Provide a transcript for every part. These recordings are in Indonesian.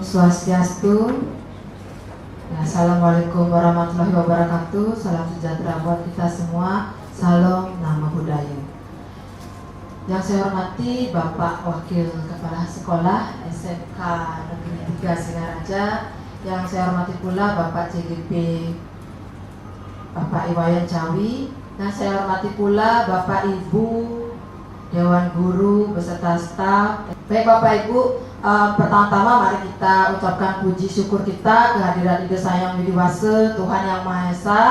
Swastiastu. Ya, Assalamualaikum warahmatullahi wabarakatuh. Salam sejahtera buat kita semua. Salam nama budaya. Yang saya hormati Bapak Wakil Kepala Sekolah SMK Negeri 3 Singaraja. Yang saya hormati pula Bapak CGP Bapak Iwayan Cawi. Dan saya hormati pula Bapak Ibu Dewan Guru beserta staf. Baik Bapak Ibu, pertama-tama mari kita ucapkan puji syukur kita kehadiran Ide Sayang Widiwase Tuhan Yang Maha Esa,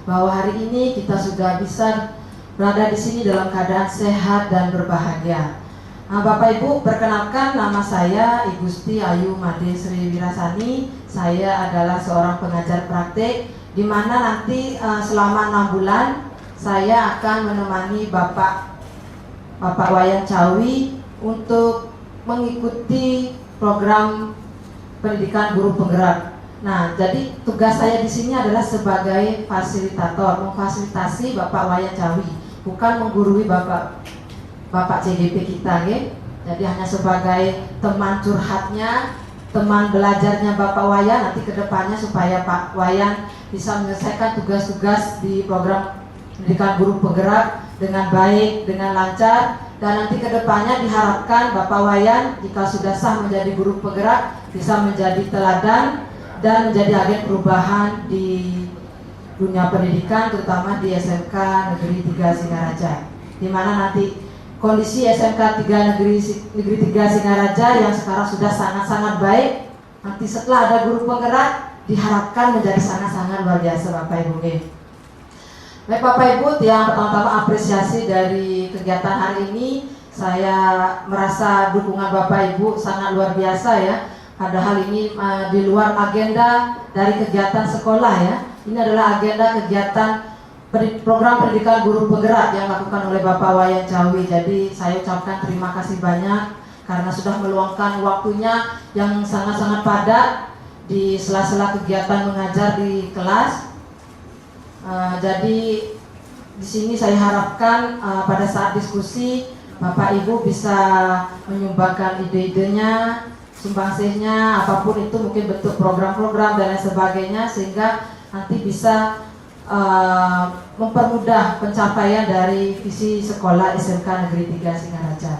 bahwa hari ini kita sudah bisa berada di sini dalam keadaan sehat dan berbahagia. Bapak Ibu, perkenalkan nama saya I Gusti Ayu Made Sri Wirasani. Saya adalah seorang pengajar praktik, di mana nanti selama 6 bulan saya akan menemani Bapak Wayan Cawi untuk mengikuti program pendidikan guru penggerak. Nah, jadi tugas saya di sini adalah sebagai fasilitator, memfasilitasi Bapak Wayan Cawi, bukan menggurui Bapak CGP kita, ya. Jadi hanya sebagai teman curhatnya, teman belajarnya Bapak Wayan nanti kedepannya, supaya Pak Wayan bisa menyelesaikan tugas-tugas di program pendidikan guru penggerak dengan baik, dengan lancar. Dan nanti kedepannya diharapkan Bapak Wayan jika sudah sah menjadi guru penggerak bisa menjadi teladan dan menjadi agen perubahan di dunia pendidikan, terutama di SMK Negeri 3 Singaraja, di mana nanti kondisi SMK Negeri 3 Singaraja yang sekarang sudah sangat-sangat baik, nanti setelah ada guru penggerak diharapkan menjadi sangat-sangat luar biasa Bapak Ibu. Baik Bapak Ibu, yang pertama-tama apresiasi dari kegiatan hari ini. Saya merasa dukungan Bapak Ibu sangat luar biasa, ya. Padahal ini di luar agenda dari kegiatan sekolah, ya. Ini adalah agenda kegiatan program pendidikan guru penggerak yang dilakukan oleh Bapak Wayan Cawi. Jadi saya ucapkan terima kasih banyak karena sudah meluangkan waktunya yang sangat-sangat padat di sela-sela kegiatan mengajar di kelas. Jadi di sini saya harapkan pada saat diskusi Bapak Ibu bisa menyumbangkan ide-idenya, sumbangsihnya, apapun itu, mungkin bentuk program-program dan lain sebagainya, sehingga nanti bisa mempermudah pencapaian dari visi sekolah SMK Negeri 3 Singaraja.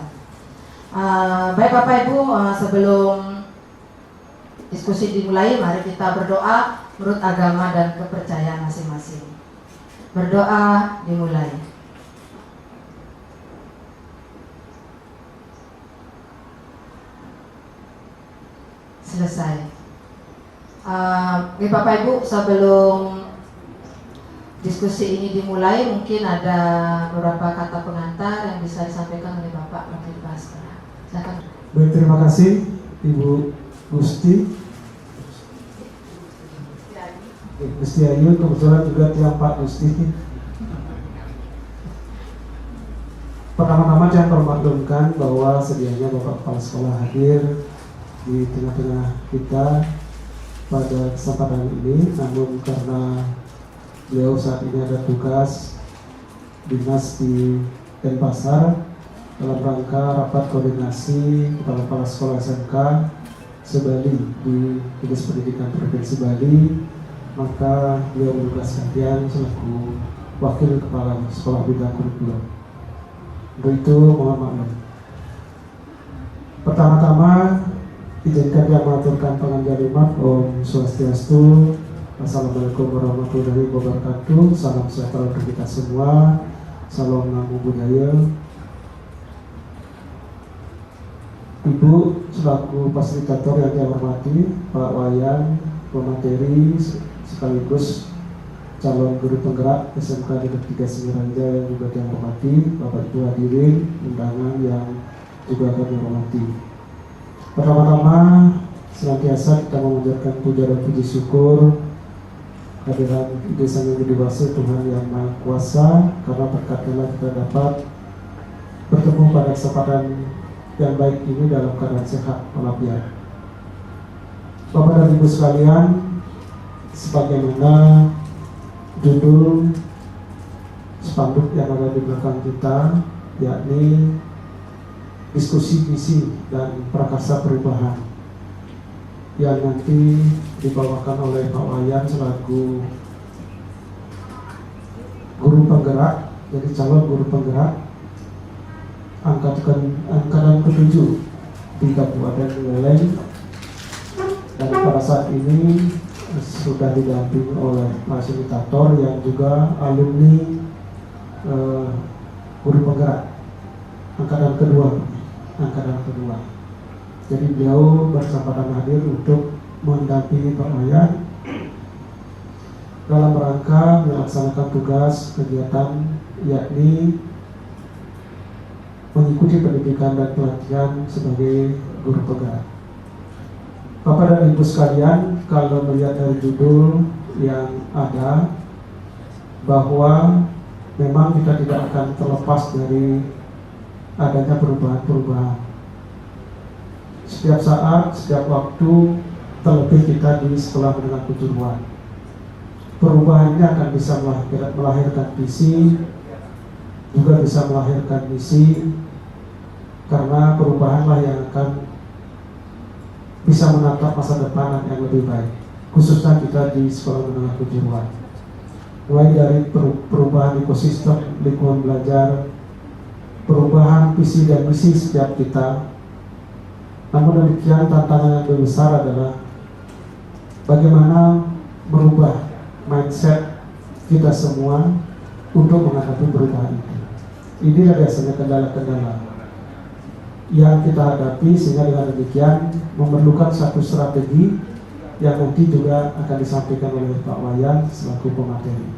Baik Bapak Ibu, sebelum diskusi dimulai, mari kita berdoa menurut agama dan kepercayaan masing-masing. Berdoa dimulai. Selesai. Bapak Ibu, sebelum diskusi ini dimulai, mungkin ada beberapa kata pengantar yang bisa disampaikan oleh Bapak Wakil Kepala Sekolah. Silakan. Baik, terima kasih Ibu Gusti Ayu, kebetulan juga tiang Pak Gusti. Pertama-tama saya permaklumkan bahwa sedianya Bapak Kepala Sekolah hadir di tengah-tengah kita pada kesempatan ini, namun karena beliau saat ini ada tugas dinas di Denpasar dalam rangka rapat koordinasi kepala sekolah SMK se-Bali di Dinas Pendidikan Provinsi Bali, maka beliau menugaskan Tiang selaku Wakil Kepala Sekolah Bidang Kurikulum. Untuk itu mohon maaf. Pertama-tama izinkan Tiang mengaturkan penganjar iman. Om Swastiastu. Assalamualaikum warahmatullahi wabarakatuh. Salam sejahtera untuk kita semua. Salam namo buddhaya. Ibu selaku fasilitator yang saya hormati, Pak Wayan, pemateri sekaligus calon guru penggerak SMK Negeri 3 Singaraja yang juga saya hormati, Bapak Ibu hadirin undangan yang juga kami hormati. Pertama-tama senantiasa kita memanjatkan puja dan puji syukur kehadiran Ide Sayang Widiwase Tuhan Yang Maha Kuasa, karena berkatnya kita dapat bertemu pada kesempatan yang baik ini dalam keadaan sehat walafiat. Bapak dan Ibu sekalian, sebagaimana judul spanduk yang ada di belakang kita, yakni diskusi visi dan prakarsa perubahan. yang nanti dibawakan oleh Pak Wayan selaku guru penggerak, jadi calon guru penggerak angkatan ke-7 di Kabupaten Buleleng, dan pada saat ini sudah didampingi oleh fasilitator yang juga alumni guru penggerak angkatan kedua. Jadi beliau berkesempatan hadir untuk mendampingi Pak Wayan dalam rangka melaksanakan tugas kegiatan, yakni mengikuti pendidikan dan pelatihan sebagai guru penggerak. Bapak dan Ibu sekalian, kalau melihat dari judul yang ada, bahwa memang kita tidak akan terlepas dari adanya perubahan-perubahan. Setiap saat, setiap waktu, terlebih kita di sekolah menengah kejuruan. Perubahan ini akan bisa melahirkan visi, juga bisa melahirkan misi, karena perubahanlah yang akan bisa menatap masa depan yang lebih baik, khususnya kita di sekolah menengah kejuruan. Mulai dari perubahan ekosistem lingkungan belajar, perubahan visi dan misi setiap kita. Namun demikian, tantangan yang lebih besar adalah bagaimana merubah mindset kita semua untuk menghadapi perubahan itu. Inilah biasanya kendala-kendala yang kita hadapi, sehingga dengan demikian memerlukan satu strategi yang nanti juga akan disampaikan oleh Pak Wayan selaku pemateri.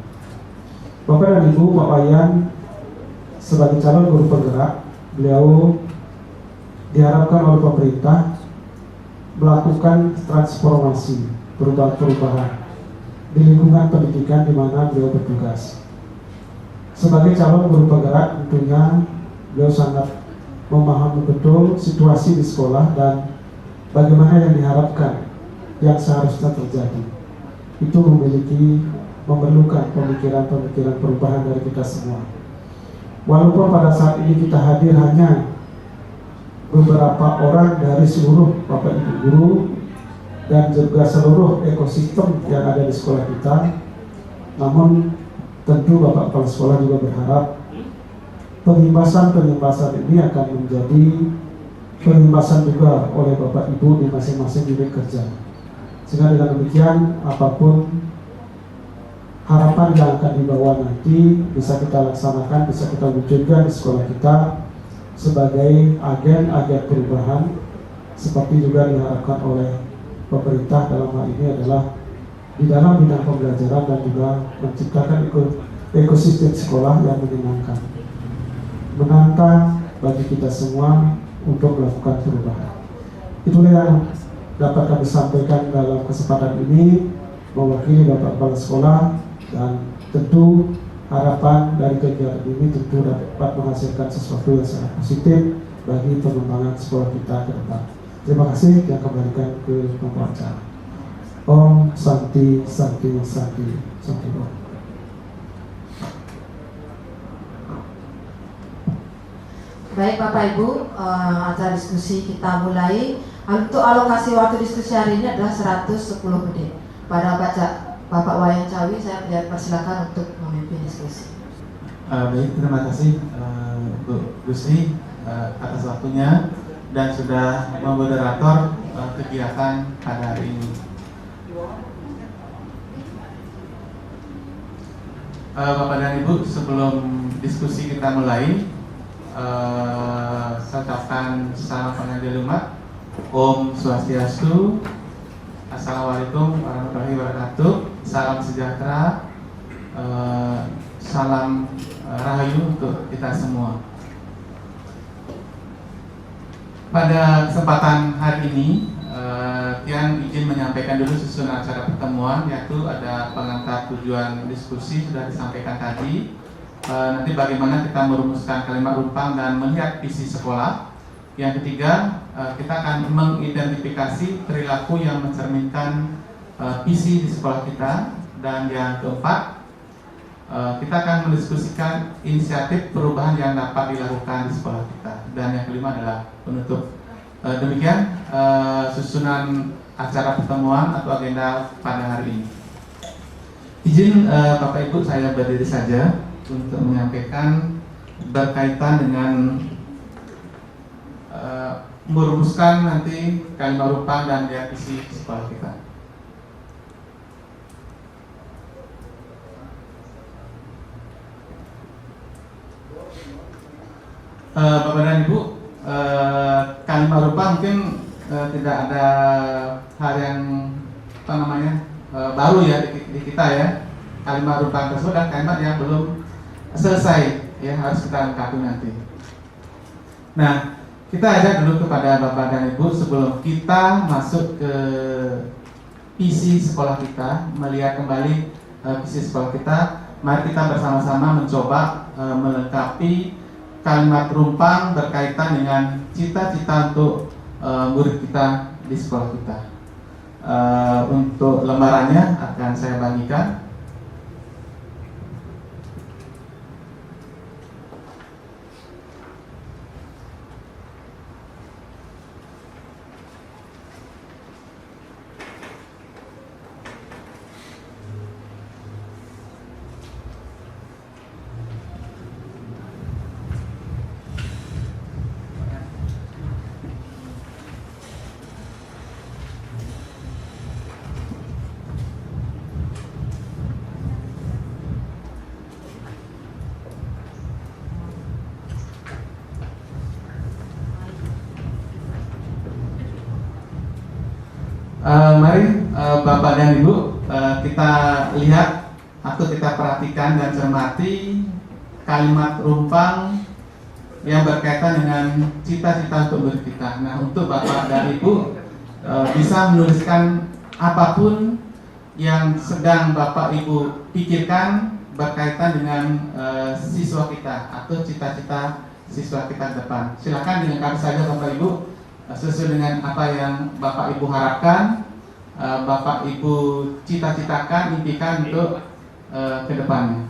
Bapak dan Ibu, Pak Wayan sebagai calon guru penggerak, beliau diharapkan oleh pemerintah melakukan transformasi, perubahan di lingkungan pendidikan di mana beliau bertugas. Sebagai calon guru penggerak, tentunya beliau sangat memahami betul situasi di sekolah dan bagaimana yang diharapkan yang seharusnya terjadi. Itu memerlukan pemikiran-pemikiran perubahan dari kita semua. Walaupun pada saat ini kita hadir hanya beberapa orang dari seluruh Bapak Ibu guru dan juga seluruh ekosistem yang ada di sekolah kita, namun tentu Bapak Kepala Sekolah juga berharap pengimbasan ini akan menjadi pengimbasan juga oleh Bapak Ibu di masing-masing unit kerja. Sehingga dengan demikian, apapun harapan yang akan dibawa nanti bisa kita laksanakan, bisa kita wujudkan di sekolah kita sebagai agen-agen perubahan, seperti juga diharapkan oleh pemerintah dalam hal ini adalah di dalam bidang pembelajaran dan juga menciptakan ekosistem sekolah yang menyenangkan, menantang bagi kita semua untuk melakukan perubahan. Itulah yang dapat kami sampaikan dalam kesempatan ini mewakili Bapak Kepala Sekolah, dan tentu harapan dari kegiatan ini tentu dapat menghasilkan sesuatu yang sangat positif bagi pengembangan sekolah kita ke depan. Terima kasih, yang kembalikan ke pembicara. Om Santi Santi Santi Santi Om. Baik Bapak Ibu, acara diskusi kita mulai. Untuk alokasi waktu diskusi hari ini adalah 110 menit. Pada Bapak Wayan Cawi, saya persilakan untuk memimpin diskusi. Baik, terima kasih Bu Gusti atas waktunya dan sudah memoderator kegiatan pada hari ini. Bapak dan Ibu, sebelum diskusi kita mulai, saya ucapkan salam pengajian umat. Om Swastiastu, Assalamualaikum warahmatullahi wabarakatuh. Salam sejahtera, salam rahayu untuk kita semua. Pada kesempatan hari ini, Tian izin menyampaikan dulu susunan acara pertemuan, yaitu ada pengantar tujuan diskusi sudah disampaikan tadi. Nanti bagaimana kita merumuskan kalimat rumpang dan melihat visi sekolah. Yang ketiga, kita akan mengidentifikasi perilaku yang mencerminkan visi di sekolah kita. Dan yang keempat, kita akan mendiskusikan inisiatif perubahan yang dapat dilakukan di sekolah kita. Dan yang kelima adalah penutup. Demikian susunan acara pertemuan atau agenda pada hari ini. Izin Bapak Ibu saya berdiri saja untuk menyampaikan berkaitan dengan merumuskan nanti kalimat rumpang dan visi sekolah kita. Bapak dan Ibu, kalimat rumpang mungkin tidak ada hal yang baru ya di kita ya. Kalimat rumpang tersebut adalah kalimat yang belum selesai ya, harus kita lengkapi nanti. Nah, kita ajak dulu kepada Bapak dan Ibu sebelum kita masuk ke visi sekolah kita, melihat kembali visi sekolah kita, mari kita bersama-sama mencoba melengkapi kalimat rumpang berkaitan dengan cita-cita untuk murid kita di sekolah kita. Untuk lembarannya akan saya bagikan. Mari Bapak dan Ibu kita lihat atau kita perhatikan dan cermati kalimat rumpang yang berkaitan dengan cita-cita untuk murid kita. Nah, untuk Bapak dan Ibu bisa menuliskan apapun yang sedang Bapak Ibu pikirkan berkaitan dengan siswa kita atau cita-cita siswa kita ke depan. Silakan dilengkapi saja Bapak Ibu sesuai dengan apa yang Bapak Ibu harapkan, Bapak Ibu cita-citakan, impikan untuk ke depannya.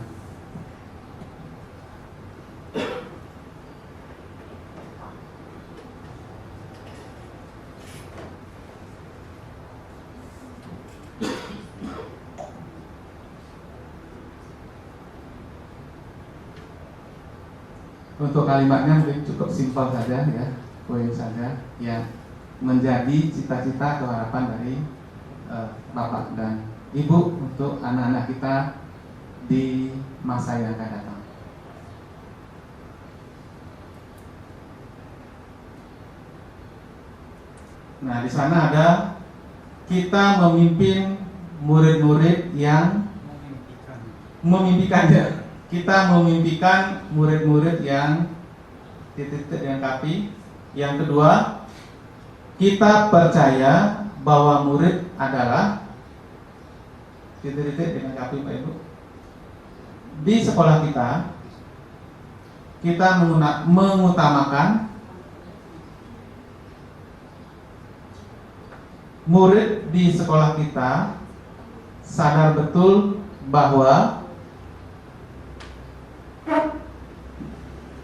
Untuk kalimatnya mungkin cukup simpel saja ya, poin saja yang menjadi cita-cita atau harapan dari Bapak dan Ibu untuk anak-anak kita di masa yang akan datang. Nah, di sana ada kita memimpin murid-murid yang memimpikannya. Kita memimpikan murid-murid yang titik-titik dilengkapi. Yang kedua, kita percaya bahwa murid adalah titik-titik dilengkapi Pak Ibu. Di sekolah kita mengutamakan murid di sekolah kita sadar betul bahwa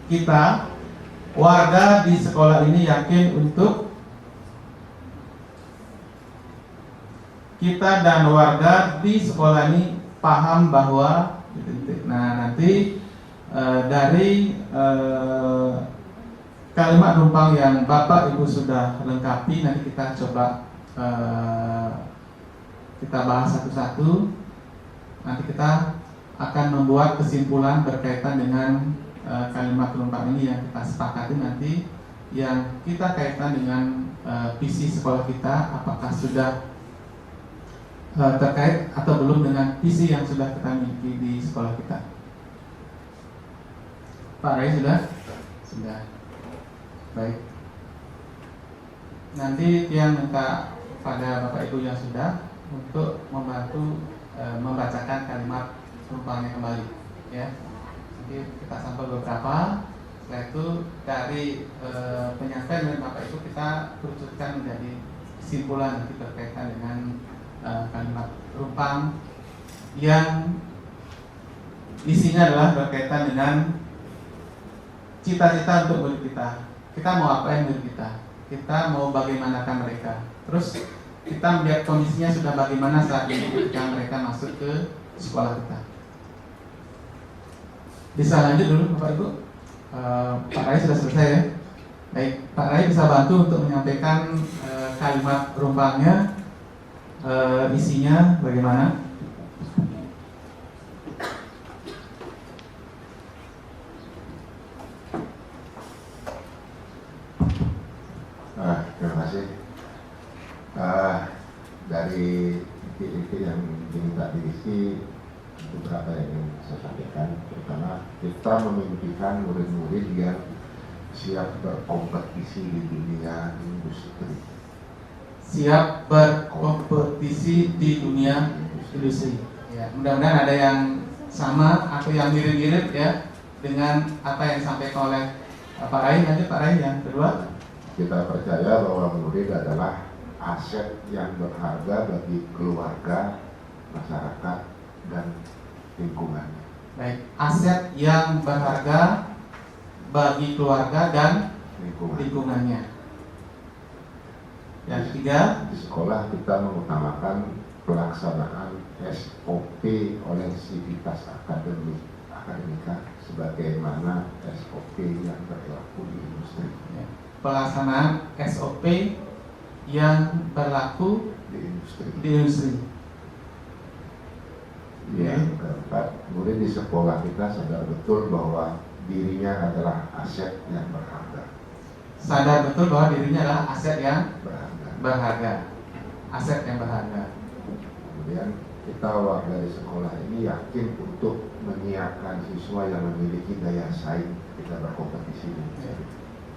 kita warga di sekolah ini yakin untuk kita dan warga di sekolah ini paham bahwa nah nanti dari kalimat rumpang yang Bapak Ibu sudah lengkapi nanti kita coba kita bahas satu-satu. Nanti kita akan membuat kesimpulan berkaitan dengan kalimat rumpang ini yang kita sepakati nanti, yang kita kaitkan dengan visi sekolah kita, apakah sudah terkait atau belum dengan visi yang sudah kita miliki di sekolah kita. Pak Rai sudah? Sudah. Baik. Nanti yang minta pada Bapak Ibu yang sudah untuk membantu membacakan kalimat rumpangnya kembali, ya. Nanti kita sampel beberapa. Setelah itu dari penyampaian dari Bapak Ibu kita kerucutkan menjadi kesimpulan nanti berkaitan dengan kalimat rumpang yang isinya adalah berkaitan dengan cita-cita untuk murid kita. Kita mau apa yang murid kita? kita mau bagaimanakan mereka. Terus kita melihat kondisinya sudah bagaimana saat ini ketika mereka masuk ke sekolah kita. Bisa lanjut dulu Bapak Ibu. Pak Rai sudah selesai ya. Baik, Pak Rai bisa bantu untuk menyampaikan kalimat rumpangnya, isinya bagaimana? Terima kasih. Dari inti-inti yang diminta diisi, beberapa yang ingin saya sampaikan. Pertama, kita memimpikan murid-murid yang siap berkompetisi di dunia industri. Siap berkompetisi di dunia industri. Ya, mudah-mudahan ada yang sama atau yang mirip-mirip ya dengan apa yang disampaikan oleh Pak Rai. Nanti Pak Rai yang kedua. Kita percaya bahwa murid adalah aset yang berharga bagi keluarga, masyarakat, dan lingkungannya. Baik, aset yang berharga bagi keluarga dan lingkungannya. Yang ketiga, di sekolah kita mengutamakan pelaksanaan SOP oleh sivitas akademika sebagaimana SOP yang berlaku di industri. ya, pelaksanaan SOP yang berlaku Di industri. di industri. Yang keempat, murid di sekolah kita sadar betul bahwa dirinya adalah aset yang berharga. Sadar betul bahwa dirinya adalah aset yang Berharga. berharga. Aset yang berharga. Kemudian kita warga di sekolah ini yakin untuk menyiapkan siswa yang memiliki daya saing ketika berkompetisi.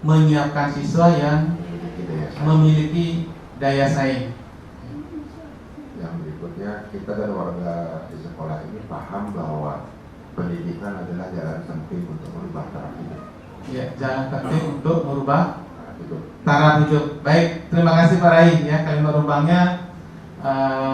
Menyiapkan siswa yang Memiliki daya saing. memiliki daya saing. Yang berikutnya, kita dan warga di sekolah ini paham bahwa pendidikan adalah jalan penting untuk merubah taraf hidup. Ya, jalan penting untuk merubah Hidup. taraf hidup. Baik, terima kasih Pak Rai ya, kalimat rumpangnya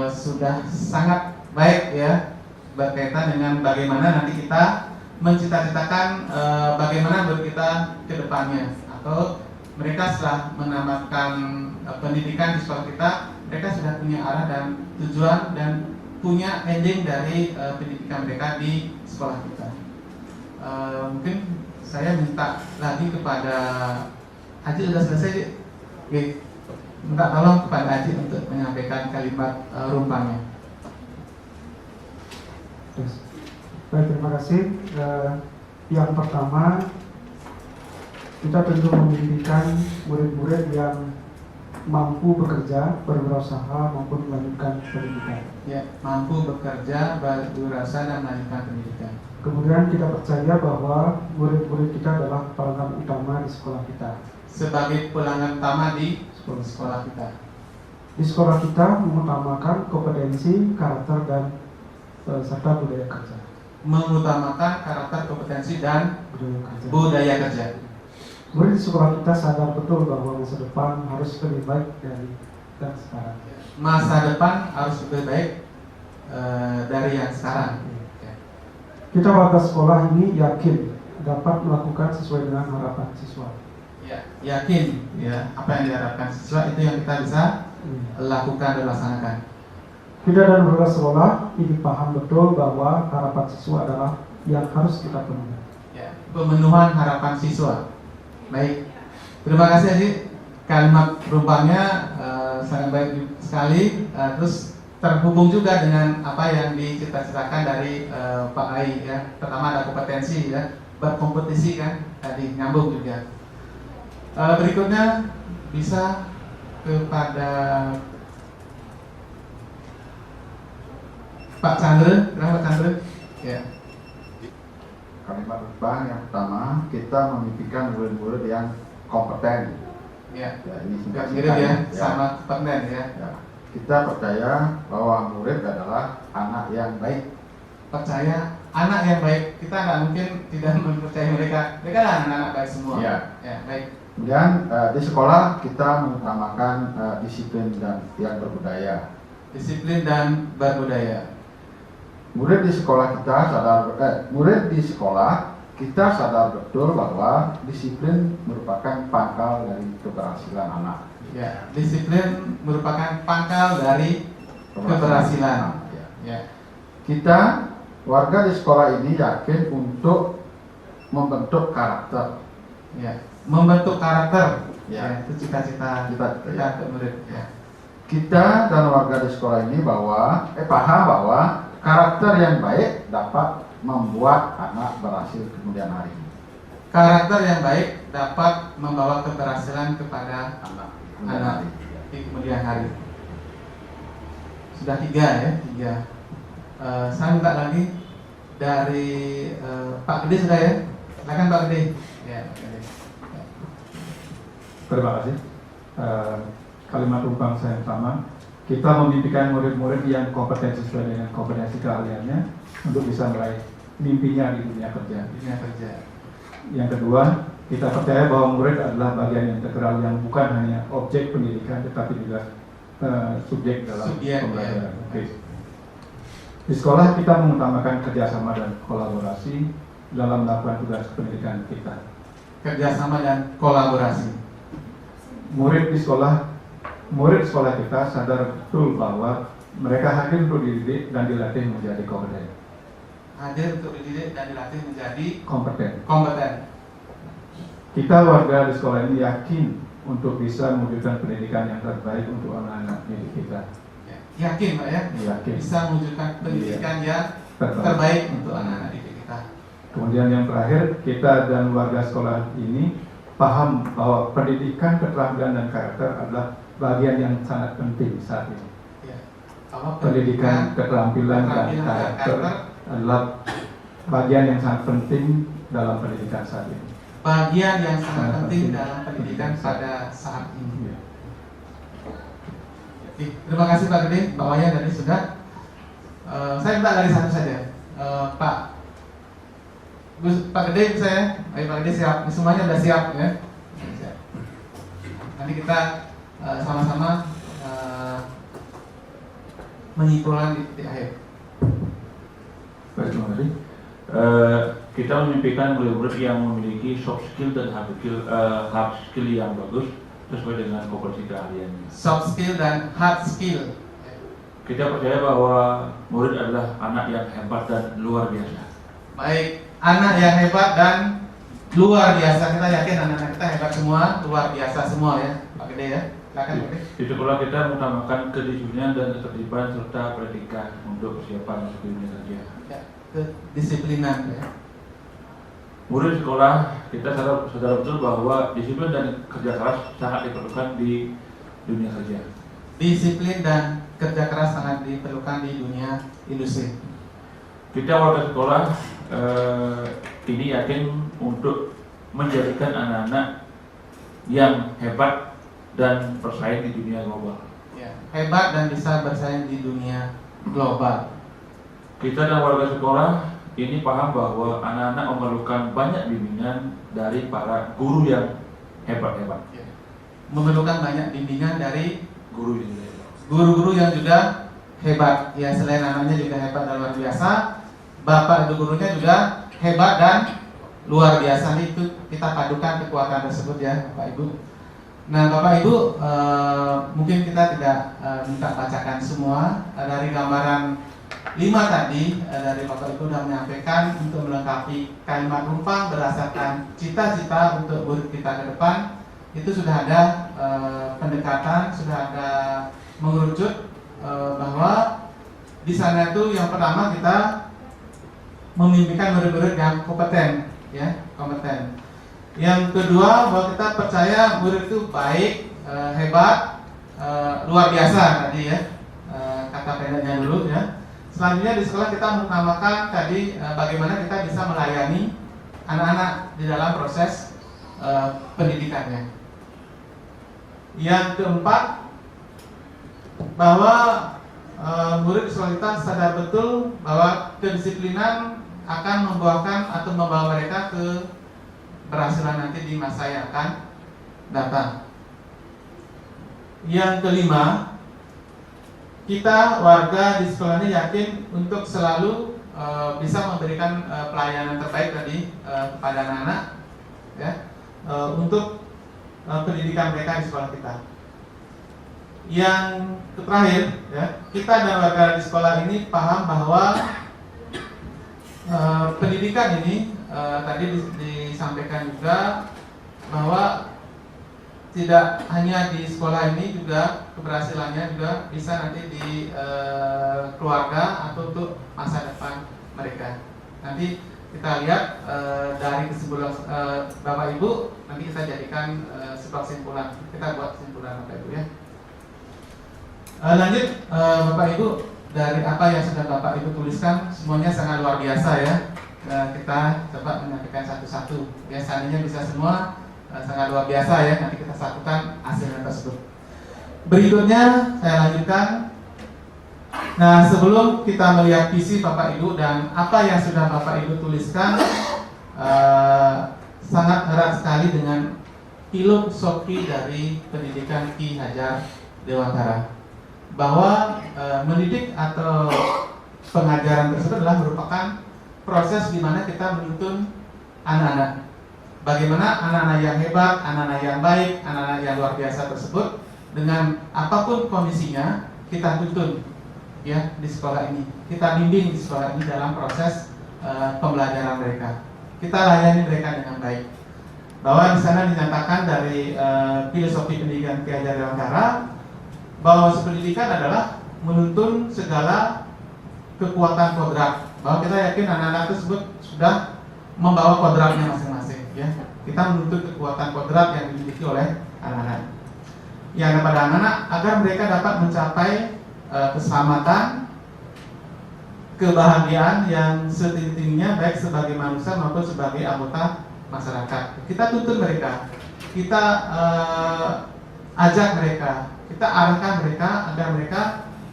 sudah sangat baik ya, berkaitan dengan bagaimana nanti kita mencita-citakan bagaimana hidup kita ke depannya, atau mereka setelah menamatkan pendidikan di sekolah kita, mereka sudah punya arah dan tujuan dan punya ending dari pendidikan mereka di sekolah kita. Mungkin saya minta lagi kepada Haji, sudah selesai. Oke, minta tolong kepada Haji untuk menyampaikan kalimat rumpangnya. Baik, terima kasih. Yang pertama, kita tentu memimpikan murid-murid yang mampu bekerja, berwirausaha maupun melanjutkan pendidikan. Ya, mampu bekerja, berwirausaha dan melanjutkan pendidikan. Kemudian kita percaya bahwa murid-murid kita adalah pelanggan utama di sekolah kita. Sebagai pelanggan utama di sekolah kita. Di sekolah kita mengutamakan kompetensi, karakter, dan serta budaya kerja. Mengutamakan karakter, kompetensi, dan Budaya kerja. budaya kerja. Murid di sekolah kita sadar betul bahwa masa depan harus lebih baik dari dan sekarang. Masa depan harus lebih baik dari yang sekarang. Kita warga sekolah ini yakin dapat melakukan sesuai dengan harapan siswa. Ya, yakin ya apa yang diharapkan siswa itu yang kita bisa lakukan dan laksanakan. Kita dan warga sekolah ini paham betul bahwa harapan siswa adalah yang harus kita penuhi. Ya, pemenuhan harapan siswa. Baik, terima kasih Haji. Kalimat rumpangnya sangat baik sekali. Terus terhubung juga dengan apa yang dicita-citakan dari Pak Rai ya. Pertama ada kompetensi ya, berkompetisi kan, tadi nyambung juga. Berikutnya bisa kepada Pak Chandra, Pak Chandra. Ya. Kalimat rumpang yang pertama, kita memimpikan murid-murid yang kompeten. Ya. Ya, ini singkat Mirip ya, sama kompeten ya. Ya. Kita percaya bahwa murid adalah anak yang baik. Percaya anak yang baik, kita nggak mungkin tidak mempercayai mereka. Mereka lah anak-anak baik semua. Ya. Ya, baik. Kemudian di sekolah kita mengutamakan disiplin dan yang berbudaya. Disiplin dan berbudaya. Murid di sekolah kita murid di sekolah kita sadar betul bahwa disiplin merupakan pangkal dari keberhasilan anak. Ya, disiplin merupakan pangkal dari keberhasilan. Ya. Ya, Kita warga di sekolah ini yakin untuk membentuk karakter. ya, membentuk karakter. Ya. Ya, itu cita-cita Kita- kita untuk murid. Ya. Kita dan warga di sekolah ini paham bahwa karakter yang baik dapat membuat anak berhasil kemudian hari. Karakter yang baik dapat membawa keberhasilan kepada Anak anak di kemudian hari. Sudah 3 ya, 3. Saya minta lagi dari Pak Gede sudah ya. Silakan Pak Gede. Ya, Pak Gede. Terima kasih. Kalimat umpang saya yang sama. Kita memimpikan murid-murid yang kompeten sesuai dengan kompetensi keahliannya untuk bisa meraih mimpinya di dunia kerja. Dunia kerja. Yang kedua, kita percaya bahwa murid adalah bagian integral yang bukan hanya objek pendidikan tetapi juga subjek dalam Subjek, pembelajaran. ya. Oke. Di sekolah kita mengutamakan kerjasama dan kolaborasi dalam melakukan tugas pendidikan kita. Kerjasama dan kolaborasi. Murid sekolah kita sadar betul bahwa mereka hadir untuk dididik dan dilatih menjadi kompeten. Hadir untuk dididik dan dilatih menjadi kompeten. Kita warga di sekolah ini yakin untuk bisa mewujudkan pendidikan yang terbaik untuk anak-anak didik kita. Ya, yakin Pak ya? Yakin. Bisa mewujudkan pendidikan yang terbaik untuk anak-anak didik kita. Kemudian yang terakhir, kita dan warga sekolah ini paham bahwa pendidikan keterampilan dan karakter adalah bagian yang sangat penting saat ini. Ya. Bahwa Pendidikan keterampilan dan karakter adalah bagian yang sangat penting dalam pendidikan saat ini. bagian yang sangat penting dalam pendidikan pada saat ini. Ya. Oke, terima kasih Pak Gede, Pak Wayan tadi sudah. Saya minta dari satu saja, Pak Gede bisa ya? Ayo Pak Gede siap, semuanya sudah siap ya? Siap. Nanti kita sama-sama menyimpulkan di akhir. Baik, terima kasih. Kita memimpikan murid-murid yang memiliki soft skill dan hard skill yang bagus sesuai dengan kompetensi keahliannya. Soft skill dan hard skill. Kita percaya bahwa murid adalah anak yang hebat dan luar biasa. Baik, anak yang hebat dan luar biasa. Kita yakin anak-anak kita hebat semua, luar biasa semua ya, Pak Gede ya. Silakan Pak Gede. Di sekolah kita mengutamakan kedisiplinan dan ketertiban serta pendidikan untuk persiapan masuk dunia kerja. Ya, kedisiplinan ya. Murid sekolah kita sadar betul bahwa disiplin dan kerja keras sangat diperlukan di dunia kerja. Disiplin dan kerja keras sangat diperlukan di dunia industri. Kita warga sekolah ini yakin untuk menjadikan anak-anak yang hebat dan bersaing di dunia global. Ya, hebat dan bisa bersaing di dunia global. Kita dan warga sekolah ini paham bahwa anak-anak memerlukan banyak bimbingan dari para guru yang hebat-hebat. Ya. Memerlukan banyak bimbingan dari Guru ini. guru-guru yang juga hebat. Ya, selain anaknya juga hebat dan luar biasa, bapak ibu gurunya juga hebat dan luar biasa. Itu kita padukan kekuatan tersebut ya, Bapak Ibu. Nah, Bapak Ibu, mungkin kita tidak minta bacakan semua dari gambaran 5 tadi dari Bapak Ibu sudah menyampaikan untuk melengkapi kalimat rumpang berdasarkan cita-cita untuk murid kita ke depan. Itu sudah ada pendekatan, sudah ada mengerucut bahwa di sana itu yang pertama kita memimpikan murid-murid yang kompeten, ya, kompeten. Yang kedua bahwa kita percaya murid itu baik, hebat, luar biasa tadi ya, kata pendeknya dulu ya. Selanjutnya di sekolah kita mengutamakan tadi bagaimana kita bisa melayani anak-anak di dalam proses pendidikannya. Yang keempat bahwa murid sekolah kita sadar betul bahwa kedisiplinan akan membuahkan atau membawa mereka ke keberhasilan nanti di masa yang akan datang. Yang kelima, kita warga di sekolah ini yakin untuk selalu bisa memberikan pelayanan terbaik tadi kepada anak-anak, ya, untuk pendidikan mereka di sekolah kita. Yang terakhir, ya, kita dan warga di sekolah ini paham bahwa pendidikan ini tadi disampaikan juga bahwa tidak hanya di sekolah ini, juga keberhasilannya juga bisa nanti di keluarga atau untuk masa depan mereka. Nanti kita lihat dari kesimpulan Bapak Ibu, nanti kita jadikan sebuah kesimpulan. Kita buat kesimpulan Bapak Ibu, ya. Lanjut, Bapak Ibu, dari apa yang sudah Bapak Ibu tuliskan semuanya sangat luar biasa, ya. Kita coba menyampaikan satu-satu. Ya, seandainya bisa semua sangat luar biasa, ya. Nanti kita satukan hasilnya tersebut. Berikutnya saya lanjutkan. Nah, sebelum kita melihat visi Bapak Ibu dan apa yang sudah Bapak Ibu tuliskan, sangat erat sekali dengan filosofi dari pendidikan Ki Hajar Dewantara, bahwa mendidik atau pengajaran tersebut adalah merupakan proses di mana kita menuntun anak-anak. Bagaimana anak-anak yang hebat, anak-anak yang baik, anak-anak yang luar biasa tersebut dengan apapun kondisinya kita tuntun, ya, di sekolah ini. Kita bimbing di sekolah ini dalam proses pembelajaran mereka. Kita layani mereka dengan baik. Bahwa di sana dinyatakan dari filosofi pendidikan Ki Hajar Dewantara bahwa pendidikan adalah menuntun segala kekuatan kodrat. Bahwa kita yakin anak-anak tersebut sudah membawa kodratnya masing-masing, ya. Kita menuntut kekuatan kodrat yang dimiliki oleh anak-anak. Yang kepada anak-anak agar mereka dapat mencapai keselamatan, kebahagiaan yang setinggi-tingginya baik sebagai manusia maupun sebagai anggota masyarakat. Kita tuntun mereka, kita ajak mereka, kita arahkan mereka agar mereka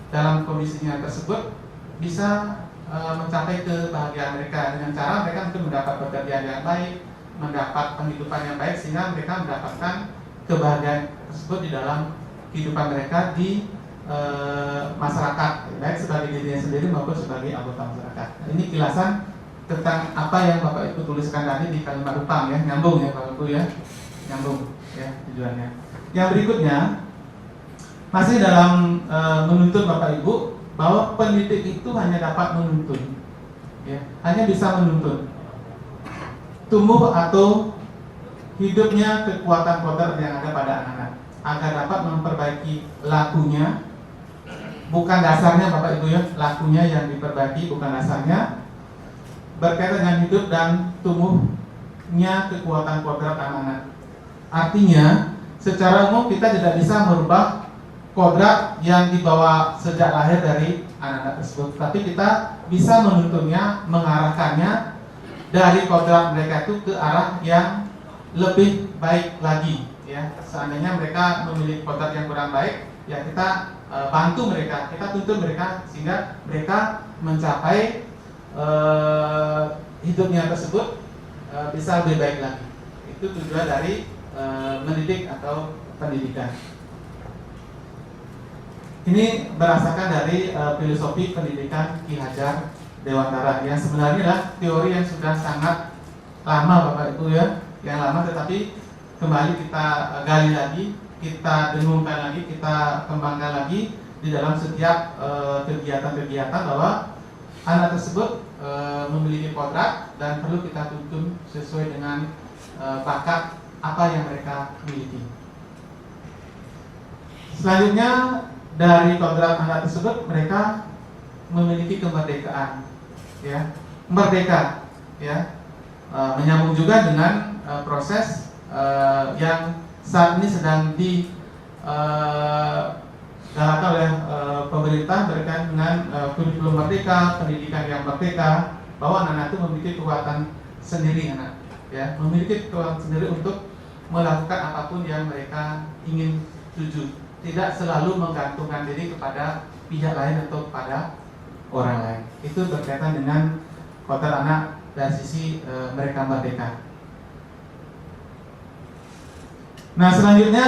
dalam kondisinya tersebut bisa mencapai kebahagiaan mereka dengan cara mereka untuk mendapat pekerjaan yang baik, mendapat penghidupan yang baik, sehingga mereka mendapatkan kebahagiaan tersebut di dalam kehidupan mereka di masyarakat, baik sebagai dirinya sendiri maupun sebagai anggota masyarakat. Ini kilasan tentang apa yang Bapak Ibu tuliskan tadi di kalimat upang, ya, nyambung, ya Bapak Ibu, ya, nyambung, ya, tujuannya. Yang berikutnya masih dalam menuntun Bapak Ibu, bahwa pendidik itu hanya dapat menuntun, ya, hanya bisa menuntun tumbuh atau hidupnya kekuatan kodrat yang ada pada anak-anak agar dapat memperbaiki lakunya, bukan dasarnya Bapak Ibu, ya, lakunya yang diperbaiki bukan dasarnya, berkaitan dengan hidup dan tumbuhnya kekuatan kodrat anak-anak. Artinya secara umum kita tidak bisa merubah kodrat yang dibawa sejak lahir dari anak-anak tersebut, tapi kita bisa menuntunnya, mengarahkannya dari kodrat mereka itu ke arah yang lebih baik lagi, ya. Seandainya mereka memiliki kodrat yang kurang baik, ya kita bantu mereka, kita tuntun mereka sehingga mereka mencapai hidupnya tersebut bisa lebih baik lagi. Itu tujuan dari mendidik atau pendidikan. Ini berdasarkan dari filosofi pendidikan Ki Hajar Dewantara, yang sebenarnya adalah teori yang sudah sangat lama Bapak Ibu, ya, yang lama, tetapi kembali kita gali lagi, kita dengungkan lagi, kita kembangkan lagi di dalam setiap kegiatan-kegiatan bahwa anak tersebut memiliki kodrat dan perlu kita tuntun sesuai dengan bakat apa yang mereka miliki. Selanjutnya dari kodrat anak tersebut mereka memiliki kemerdekaan, ya, merdeka, ya, menyambung juga dengan proses yang saat ini sedang digalakkan oleh pemerintah berkaitan dengan kurikulum merdeka, pendidikan yang merdeka, bahwa anak-anak itu memiliki kekuatan sendiri, anak, ya, memiliki kekuatan sendiri untuk melakukan apapun yang mereka ingin tuju, tidak selalu menggantungkan diri kepada pihak lain atau kepada orang lain. Itu berkaitan dengan kodrat anak dari sisi mereka merdeka. Nah, selanjutnya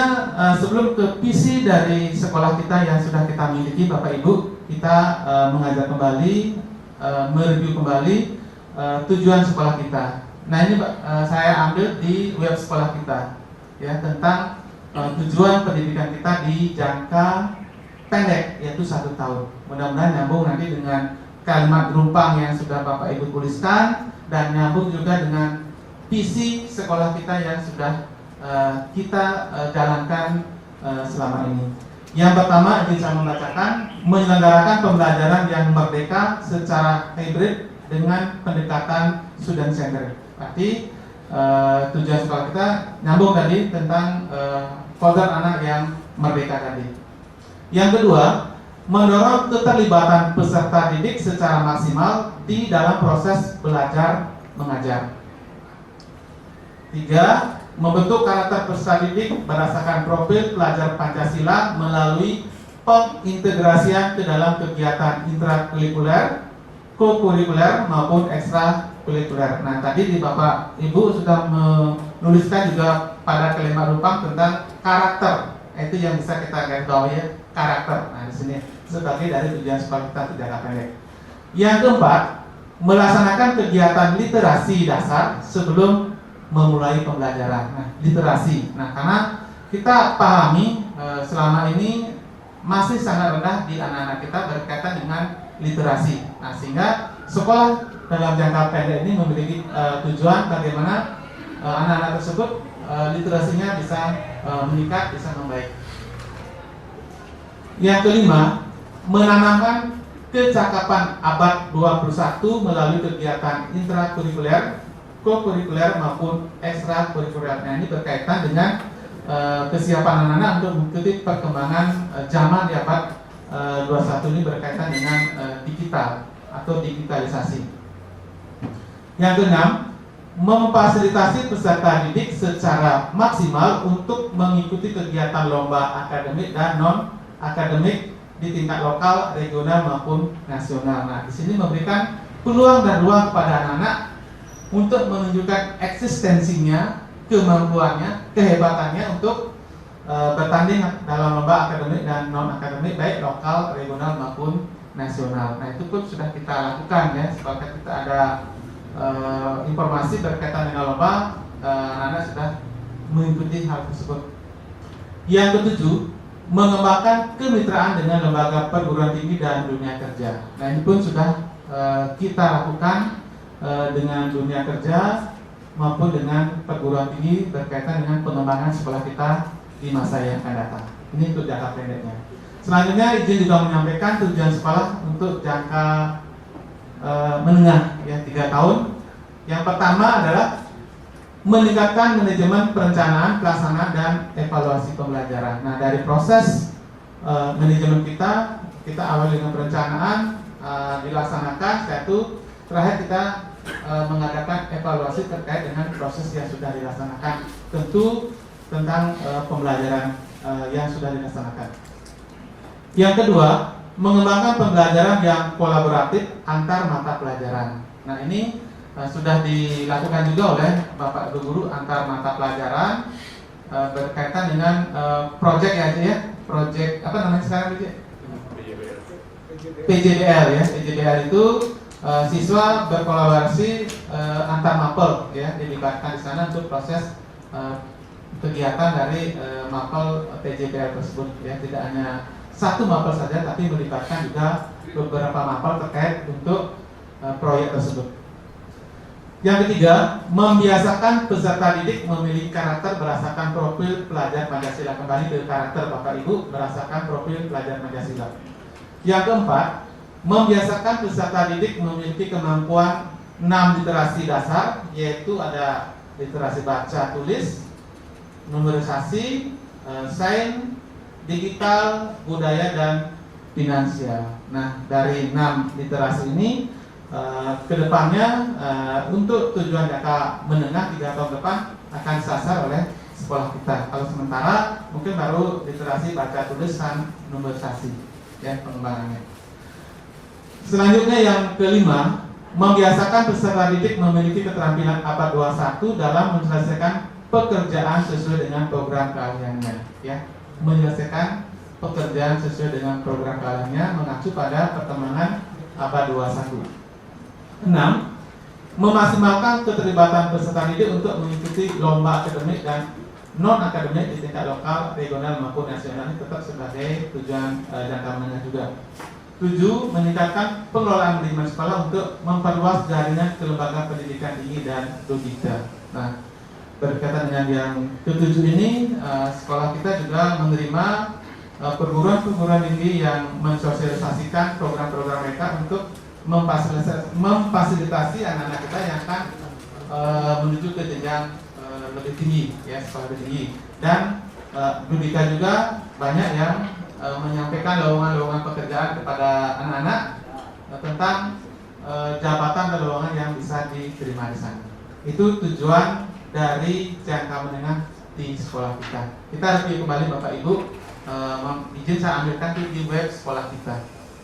sebelum ke visi dari sekolah kita yang sudah kita miliki Bapak Ibu, kita mengajak kembali mereview kembali tujuan sekolah kita. Nah ini saya ambil di web sekolah kita ya, tentang tujuan pendidikan kita di jangka pendek, yaitu 1 tahun. Mudah-mudahan nyambung nanti dengan kalimat gerumpang yang sudah Bapak Ibu tuliskan, dan nyambung juga dengan visi sekolah kita yang sudah kita jalankan selama ini. Yang pertama, izin saya membacakan, menyelenggarakan pembelajaran yang merdeka secara hybrid dengan pendekatan student center. Berarti tujuan sekolah kita nyambung tadi tentang kodrat anak yang merdeka tadi. Yang kedua, mendorong keterlibatan peserta didik secara maksimal di dalam proses belajar mengajar. 3. Membentuk karakter peserta didik berdasarkan profil pelajar Pancasila melalui pengintegrasian ke dalam kegiatan intrakurikuler, kokurikuler maupun ekstrakurikuler. Nah, tadi di Bapak Ibu sudah menuliskan juga pada kalimat rumpang tentang karakter. Itu yang bisa kita garis bawahi ya, karakter. Nah, di sini sebagai dari tujuan sekolah kita jangka pendek. Yang keempat, melaksanakan kegiatan literasi dasar sebelum memulai pembelajaran. Nah, literasi. Nah, karena kita pahami selama ini masih sangat rendah di anak-anak kita berkaitan dengan literasi. Nah, sehingga sekolah dalam jangka pendek ini memiliki tujuan bagaimana anak-anak tersebut literasinya bisa meningkat, bisa membaik. Yang kelima, menanamkan kecakapan abad 21 melalui kegiatan intrakurikuler, kokurikuler maupun ekstrakurikuler. Nah, ini berkaitan dengan kesiapan anak-anak untuk mengikuti perkembangan zaman di abad 21 ini berkaitan dengan digital atau digitalisasi. Yang keenam, memfasilitasi peserta didik secara maksimal untuk mengikuti kegiatan lomba akademik dan non akademik di tingkat lokal, regional maupun nasional. Nah, di sini memberikan peluang dan ruang kepada anak-anak untuk menunjukkan eksistensinya, kemampuannya, kehebatannya untuk bertanding dalam lomba akademik dan non akademik baik lokal, regional maupun nasional. Nah, itu pun sudah kita lakukan ya, sebagai kita ada informasi berkaitan dengan lomba, anak-anak sudah mengikuti hal tersebut. Yang ketujuh, mengembangkan kemitraan dengan lembaga perguruan tinggi dan dunia kerja. Nah, ini pun sudah kita lakukan dengan dunia kerja maupun dengan perguruan tinggi berkaitan dengan pengembangan sekolah kita di masa yang akan datang. Ini untuk jangka pendeknya. Selanjutnya izin juga menyampaikan tujuan sekolah untuk jangka menengah ya, 3 tahun. Yang pertama adalah meningkatkan manajemen perencanaan, pelaksanaan dan evaluasi pembelajaran. Nah, dari proses manajemen kita awal dengan perencanaan, dilaksanakan, setelah itu terakhir kita mengadakan evaluasi terkait dengan proses yang sudah dilaksanakan, tentu tentang pembelajaran yang sudah dilaksanakan. Yang kedua, mengembangkan pembelajaran yang kolaboratif antar mata pelajaran. Nah, ini sudah dilakukan juga oleh Bapak Ibu Guru antar mata pelajaran berkaitan dengan proyek ya, proyek apa namanya sekarang PJBL ya. PJBL itu siswa berkolaborasi antar mapel ya, dilibatkan di sana untuk proses kegiatan dari mapel PJBL tersebut ya, tidak hanya satu mapel saja tapi melibatkan juga beberapa mapel terkait untuk proyek tersebut. Yang ketiga, membiasakan peserta didik memiliki karakter berdasarkan profil pelajar Pancasila. Kembali ke karakter Bapak Ibu berdasarkan profil pelajar Pancasila. Yang keempat, membiasakan peserta didik memiliki kemampuan 6 literasi dasar, yaitu ada literasi baca tulis, numerisasi, sains, digital, budaya, dan finansial. Nah, dari 6 literasi ini kedepannya untuk tujuan jangka menengah 3 tahun depan akan disasar oleh sekolah kita. Kalau sementara mungkin baru literasi baca tulis dan numerisasi ya pengembangannya. Selanjutnya yang kelima, membiasakan peserta didik memiliki keterampilan abad 21 dalam menyelesaikan pekerjaan sesuai dengan program keahliannya ya. Menyelesaikan pekerjaan sesuai dengan program keahliannya mengacu pada perkembangan abad 21. 6. Memaksimalkan keterlibatan peserta didik untuk mengikuti lomba akademik dan non-akademik di tingkat lokal, regional maupun nasional ini tetap sebagai tujuan jangka menengah juga. 7. Meningkatkan pengelolaan manajemen sekolah untuk memperluas jaringan kelembagaan pendidikan tinggi dan logika. Nah, berkaitan dengan yang ke-7 ini, sekolah kita juga menerima perguruan-perguruan tinggi yang mensosialisasikan program-program mereka untuk memfasilitasi anak-anak kita yang akan menuju ke jenjang lebih tinggi, ya, sekolah lebih tinggi. Dan Dudika juga banyak yang menyampaikan lowongan-lowongan pekerjaan kepada anak-anak tentang jabatan dan lowongan yang bisa diterima di sana. Itu tujuan dari jangka menengah di sekolah kita. Kita review kembali Bapak Ibu, izin saya ambilkan di web sekolah kita.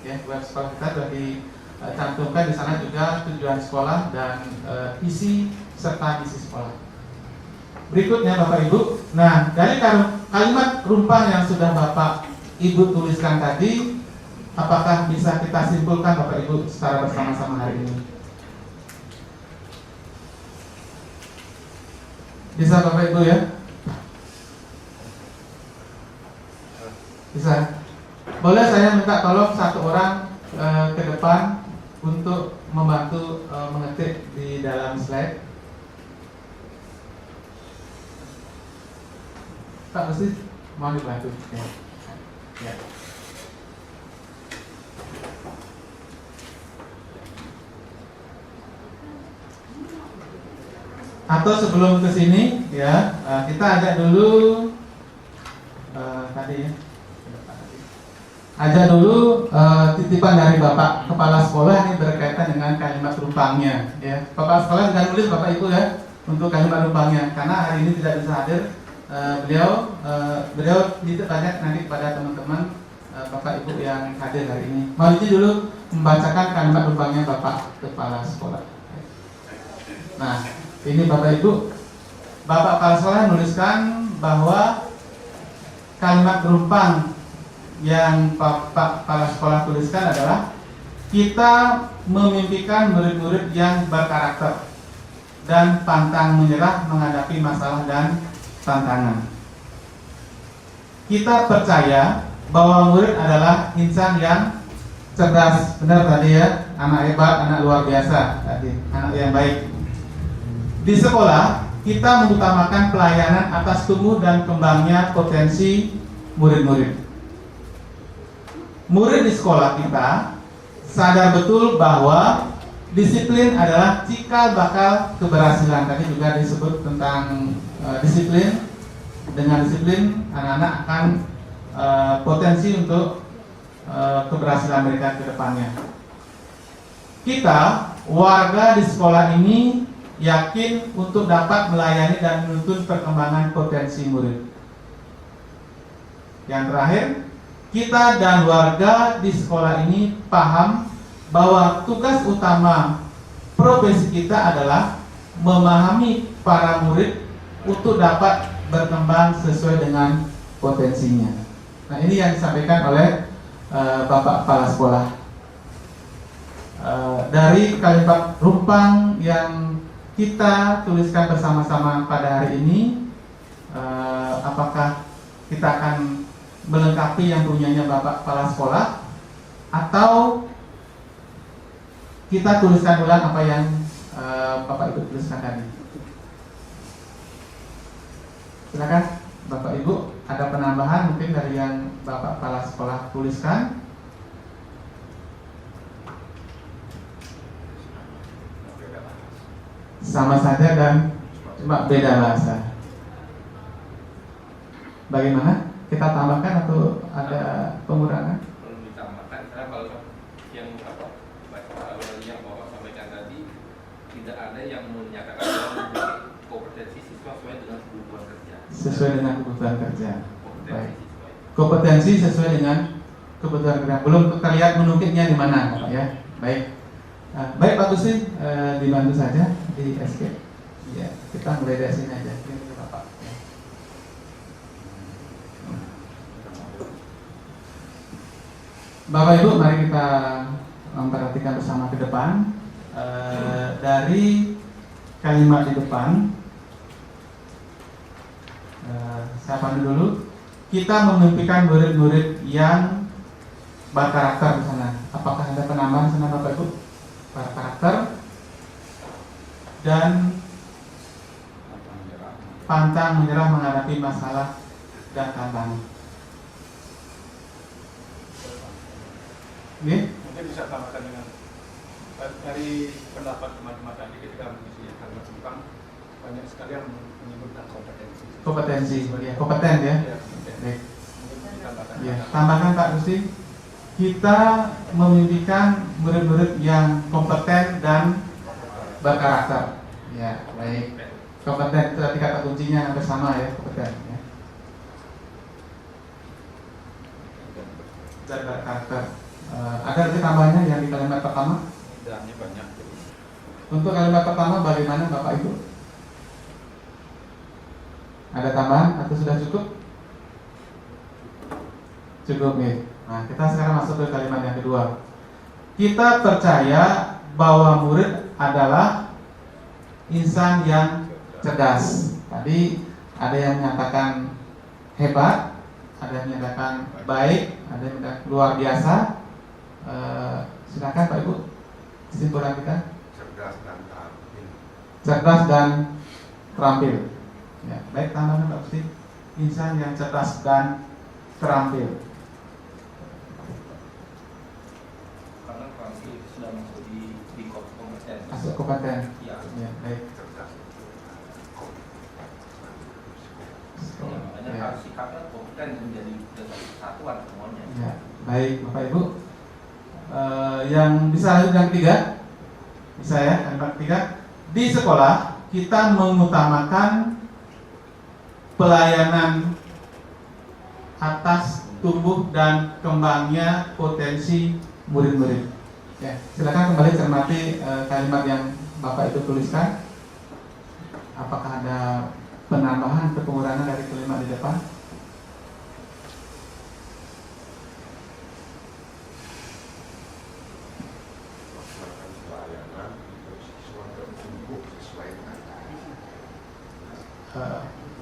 Ya, web sekolah kita sudah dicantumkan di sana juga tujuan sekolah dan isi serta misi sekolah. Berikutnya Bapak Ibu, nah dari kalimat rumpang yang sudah Bapak Ibu tuliskan tadi, apakah bisa kita simpulkan Bapak Ibu secara bersama-sama hari ini? Bisa Bapak Ibu ya? Bisa. Boleh saya minta tolong satu orang ke depan untuk membantu mengetik di dalam slide. Pak Mesti mau dibantu. Ya. Atau sebelum ke sini ya, kita ajak dulu tadi ya. Ajak dulu titipan dari Bapak Kepala Sekolah ini berkaitan dengan kalimat rumpangnya ya. Kepala Sekolah dengan nulis Bapak Ibu ya untuk kalimat rumpangnya, karena hari ini tidak bisa hadir. Beliau titip banyak nanti kepada teman-teman Bapak Ibu yang hadir hari ini. Mau izin dulu membacakan kalimat rumpangnya Bapak Kepala Sekolah. Nah, ini Bapak Ibu, Bapak Kepala Sekolah menuliskan bahwa kalimat rumpang yang Bapak Kepala Sekolah tuliskan adalah kita memimpikan murid-murid yang berkarakter dan pantang menyerah menghadapi masalah dan tantangan. Kita percaya bahwa murid adalah insan yang cerdas, benar tadi ya, anak hebat, anak luar biasa tadi, anak yang baik. Di sekolah kita mengutamakan pelayanan atas tumbuh dan kembangnya potensi murid-murid. Murid di sekolah kita sadar betul bahwa disiplin adalah cikal bakal keberhasilan. Tadi juga disebut tentang disiplin. Dengan disiplin anak-anak akan potensi untuk keberhasilan mereka ke depannya. Kita warga di sekolah ini yakin untuk dapat melayani dan menuntun perkembangan potensi murid. Yang terakhir, kita dan warga di sekolah ini paham bahwa tugas utama profesi kita adalah memahami para murid untuk dapat berkembang sesuai dengan potensinya. Nah, ini yang disampaikan oleh Bapak Kepala Sekolah. Dari kalimat rumpang yang kita tuliskan bersama-sama pada hari ini, apakah kita akan melengkapi yang punyanya Bapak Kepala Sekolah atau kita tuliskan ulang apa yang Bapak Ibu tuliskan tadi? Silakan Bapak Ibu, ada penambahan mungkin dari yang Bapak Kepala Sekolah tuliskan? Sama saja dan cuma beda bahasa. Bagaimana? Kita tambahkan atau ada pengurangan? Perlu ditambahkan, karena kalau yang Bapak sampaikan tadi tidak ada yang menyatakan bahwa kompetensi siswa sesuai dengan kebutuhan kerja. Sesuai dengan kebutuhan kerja. Baik. Siswa. Kompetensi sesuai dengan kebutuhan kerja. Belum terlihat menukiknya di mana, Pak ya. Baik. Baik Pak Gusti, dibantu saja di escape. Ya, kita mulai dari sini aja. Ini Bapak. Bapak Ibu, mari kita memperhatikan bersama ke depan. dari kalimat di depan, saya pandu dulu. Kita memimpikan murid-murid yang berkarakter di sana. Apakah ada penambahan di sana Bapak Ibu? Berkarakter dan pantang menyerah menghadapi masalah dan tantangan. Oke? Mungkin bisa tambahkan dengan dari pendapat teman-teman tadi ketika mengisi kalimat Jepang, banyak sekali yang menyebutkan kompetensi. Kompetensi, ya, kompeten ya. Ya, Baik. mungkin ditambahkan. Ya, tambahkan Pak Gusti. Kita memimpikan murid-murid yang kompeten dan berkarakter. Ya, baik. Kompeten itu tadi kata kuncinya hampir sama ya, kompeten. Ya. Dan berkarakter. Ada lagi tambahannya yang di kalimat pertama? Tidaknya banyak. Untuk kalimat pertama bagaimana Bapak Ibu? Ada tambahan atau sudah cukup? Cukup nih. Nah, kita sekarang masuk ke kalimat yang kedua. Kita percaya bahwa murid adalah insan yang cerdas. Tadi ada yang menyatakan hebat, ada yang menyatakan baik, ada yang menyatakan luar biasa. Silakan Pak Ibu, kesimpulan kita. Cerdas dan terampil. Cerdas dan terampil. Ya, baik, tambahan Pak Gusti. Insan yang cerdas dan terampil. Karena terampil itu sudah masuk di kompeten. Masuk kompeten. Ya. Ya, baik. Ya, makanya Ya. harus sikapnya kompeten menjadi kesatuan semuanya. Ya, baik Bapak Ibu. Yang bisa lanjut yang ketiga, bisa ya, kalimat ketiga. Di sekolah kita mengutamakan pelayanan atas tumbuh dan kembangnya potensi murid-murid. Ya, silakan kembali cermati kalimat yang Bapak itu tuliskan. Apakah ada penambahan atau pengurangan dari kalimat di depan?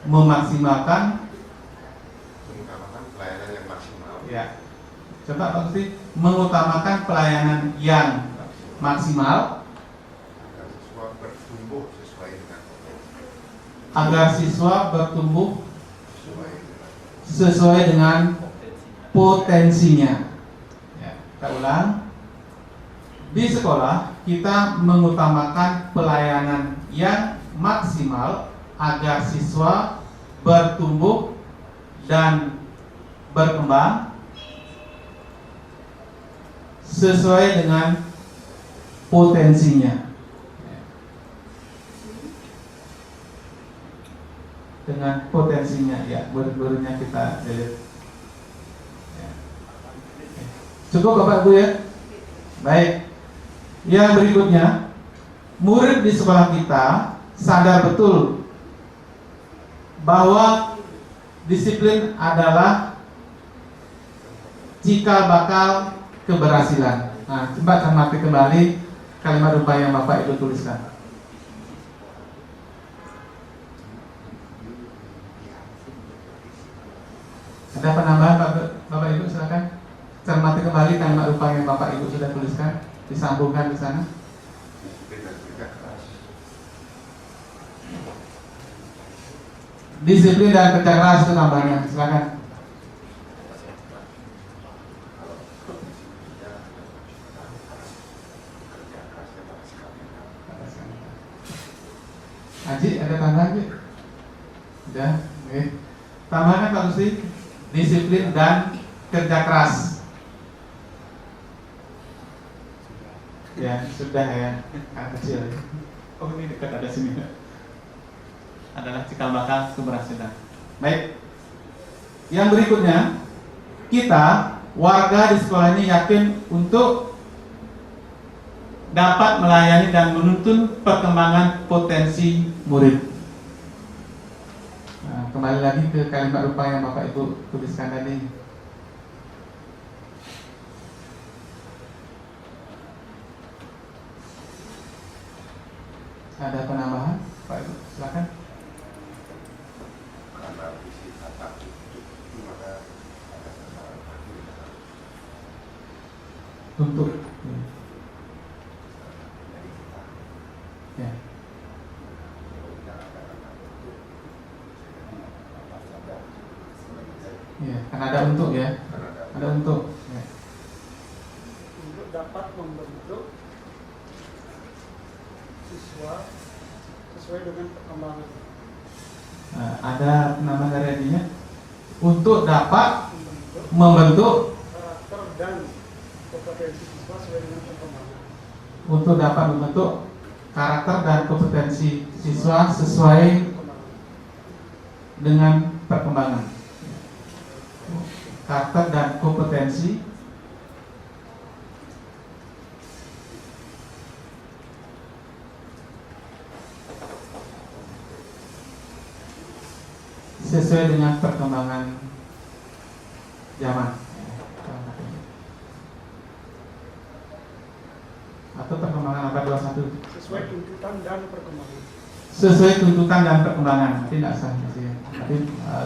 Memaksimalkan pelayanan yang maksimal. ya. Coba Pak Gusti, mengutamakan pelayanan yang maksimal Agar siswa bertumbuh sesuai dengan agar siswa bertumbuh sesuai sesuai dengan Potensinya. potensinya. Ya, kita ulang. Di sekolah kita mengutamakan pelayanan yang maksimal agar siswa bertumbuh dan berkembang sesuai dengan potensinya. Dengan potensinya, ya, murid-muridnya kita delete. Ya. Cukup Bapak Ibu ya. Baik. Yang berikutnya, murid di sekolah kita sadar betul bahwa disiplin adalah cikal bakal keberhasilan. Nah, coba cermati kembali kalimat rupa yang Bapak Ibu tuliskan. Ada penambahan Bapak Ibu, silakan cermati kembali kalimat rupa yang Bapak Ibu sudah tuliskan, disambungkan di sana. Disiplin dan kerja keras itu tambahnya, silakan. Haji, ada tambahan Haji? Sudah, oke. Tambahkan Pak Gusti, disiplin dan kerja keras. Ya, sudah ya, anak kecil. Oh, ini dekat ada sini. Adalah cikal bakal keberhasilan. Baik. Yang berikutnya, kita warga di sekolah ini yakin untuk dapat melayani dan menuntun perkembangan potensi murid. Nah, kembali lagi ke kalimat rupa yang Bapak Ibu tuliskan tadi. Ada penambahan, Pak Ibu, silakan. Karena visi tata itu maka ada sasaran akhir Untuk dari kita. ya. Bicara kata untuk apa saja sebagai Iya, kan ada untuk ya. karena Ada untuk. Ya. Untuk dapat membentuk siswa sesuai dengan perkembangan. Nah, ada nama dari adinya untuk dapat Membentuk membentuk, karakter dan kompetensi siswa sesuai dengan perkembangan. untuk dapat membentuk karakter dan kompetensi siswa sesuai dengan perkembangan. Karakter dan kompetensi sesuai dengan perkembangan zaman atau perkembangan abad 21, Sesuai tuntutan dan perkembangan. sesuai tuntutan dan perkembangan. Nanti tidak sah ya. Nanti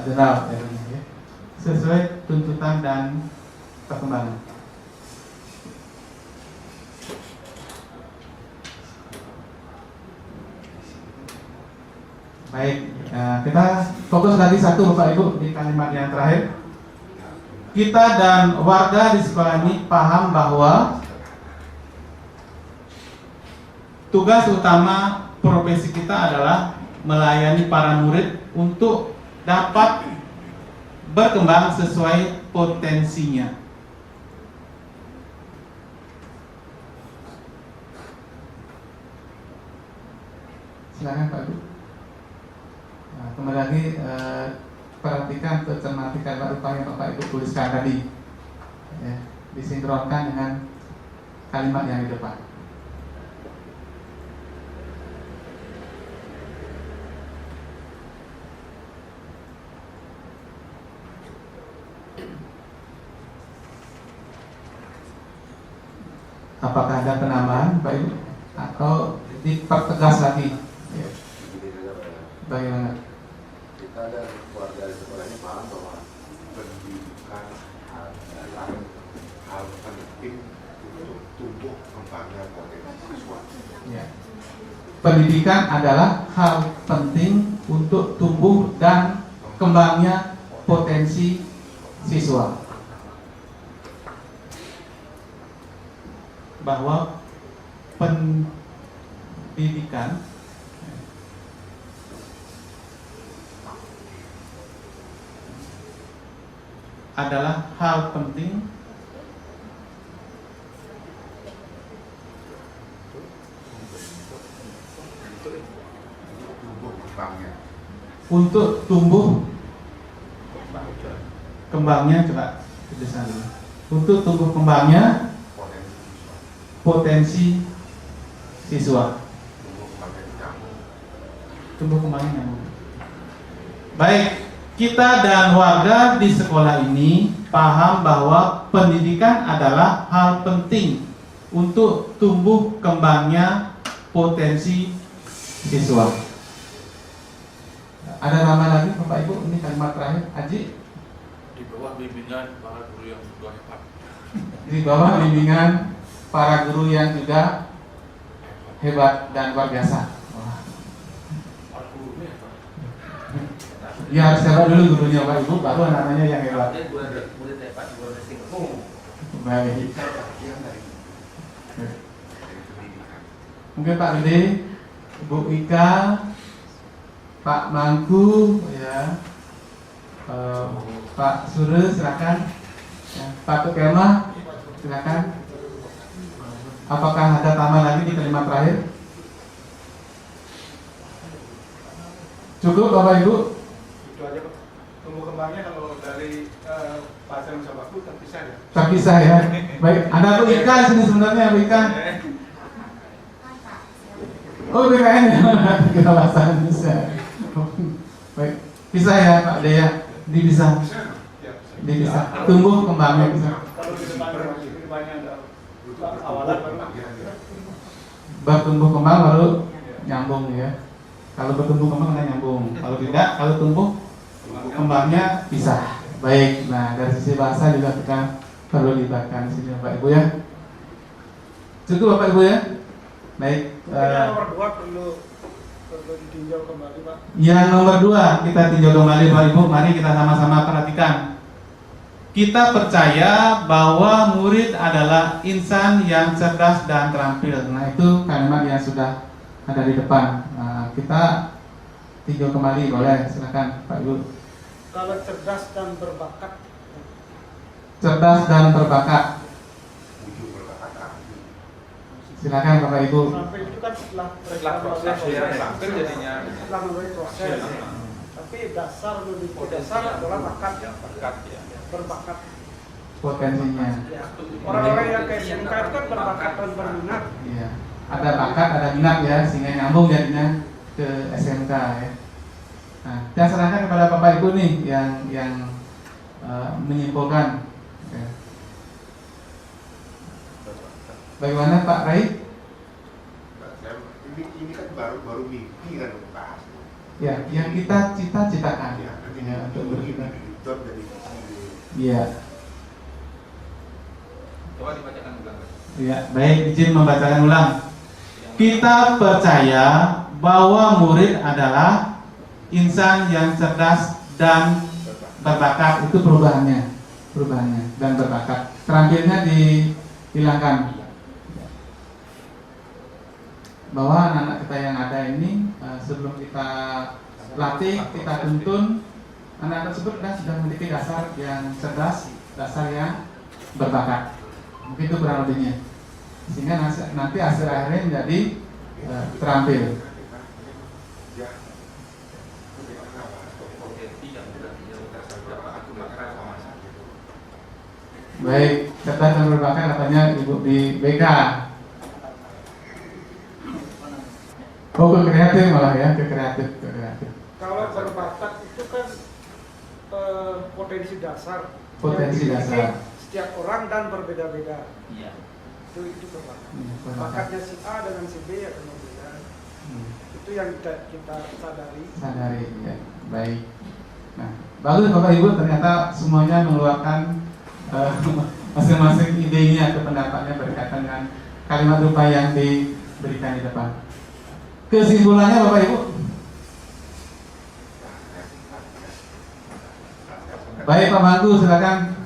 general ya. Sesuai tuntutan dan perkembangan. Baik, kita fokus lagi satu Bapak Ibu di kalimat yang terakhir. Kita dan warga di sekolah ini paham bahwa tugas utama profesi kita adalah melayani para murid untuk dapat berkembang sesuai potensinya. Silakan Pak Ibu. Nah, kembali lagi perhatikan atau cermati kalimat yang Bapak Ibu tuliskan tadi, ya, disinkronkan dengan kalimat yang di depan. Apakah ada penambahan Pak Ibu atau dipertegas lagi? Ya. Bagaimana? kita dan keluarga di sekolah ini paham bahwa pendidikan adalah hal penting untuk tumbuh kembangnya potensi siswa. Ya. Pendidikan adalah hal penting untuk tumbuh dan kembangnya potensi siswa. Bahwa pendidikan adalah hal penting Tumbuh kembangnya. untuk tumbuh kembangnya, coba tulisan dulu. Untuk tumbuh kembangnya potensi siswa. Tumbuh kembangnya nyambung. Baik, kita dan warga di sekolah ini paham bahwa pendidikan adalah hal penting untuk tumbuh kembangnya potensi siswa. Ada nama lagi Bapak Ibu? Ini kalimat terakhir, Aji. Di bawah bimbingan para guru yang juga hebat. Di bawah bimbingan para guru yang juga hebat dan luar biasa. Wah. Ya harus hebat dulu gurunya Pak Ibu, baru anak-anaknya yang hebat. Baik. Mungkin Pak Gede, Bu Ika, Pak Mangku, ya, Pak Sure, silakan. Ya, Pak Tukemah, silakan. Apakah ada tambahan lagi di kalimat terakhir? Cukup Bapak Ibu? Itu aja Pak. Tumbuh kembangnya kalau dari pasar Sabaku terpisah ya. Terpisah ya. Baik, ada Bu Ika di sini sebenarnya, Bu Ika. Oh, BKN kita bahasa bisa. Baik, pisah ya Pak Dea, dipisah. Dipisah. Tumbuh kembangnya bisa. Kalau di depannya ada awalan baru Bertumbuh kembang baru nyambung ya. Kalau bertumbuh kembang akan nyambung. Kalau tidak, kalau tumbuh kembangnya pisah. Baik. Nah, dari sisi bahasa juga kita perlu libatkan di sini Bapak Ibu ya. Cukup Bapak Ibu ya. Baik. Nomor 2 perlu ditinjau kembali Pak. Yang nomor 2 kita tinjau kembali Bapak Ibu. Mari kita sama-sama perhatikan. Kita percaya bahwa murid adalah insan yang cerdas dan terampil. Nah, itu kalimat yang sudah ada di depan. Nah, kita tinjau kembali, boleh? Silakan Pak Ibu. Kalau cerdas dan berbakat. Cerdas dan berbakat. Silakan Bapak Ibu. Sampai itu kan setelah proses ya, sampai jadinya setelah melalui proses. Tapi dasar adalah bakat. bakat ya. Berbakat. Potensinya. Orang-orang yang ke SMK itu kan berbakat dan berminat. Iya. Ada bakat, ada minat ya, sehingga nyambung jadinya ke SMK ya. Nah, saya serahkan kepada Bapak Ibu nih yang menyimpulkan. Ya. Bagaimana Pak Rai? Ini kan baru mimpi kan Pak. Ya, yang kita cita-citakan Ya, untuk berkita. dari Iya. Coba dibacakan ulang. Ya, baik, izin membacakan ulang. Kita percaya bahwa murid adalah insan yang cerdas dan berbakat. Itu perubahannya dan berbakat. Terakhirnya dihilangkan. Bahwa anak-anak kita yang ada ini sebelum kita latih, kita tuntun, anak tersebut sudah memiliki dasar yang cerdas, dasar yang berbakat. Mungkin itu kurang lebihnya. Sehingga nanti hasil akhirnya menjadi terampil. Baik, cerdas dan berbakat katanya Ibu di BK. Oh, ke kreatif malah ya, ke kreatif. Kalau berbakat itu kan potensi dasar. Potensi yang dimiliki dasar. Setiap orang dan berbeda-beda. Iya. Itu berbakat. Berbakat. Bakatnya si A dengan si B akan berbeda. Itu yang kita sadari. Sadari ya. Baik. Nah, bagus Bapak Ibu, ternyata semuanya mengeluarkan masing-masing idenya atau pendapatnya berkaitan dengan kalimat rupa yang diberikan di depan. Kesimpulannya Bapak Ibu. Baik Pak Mangku, silakan.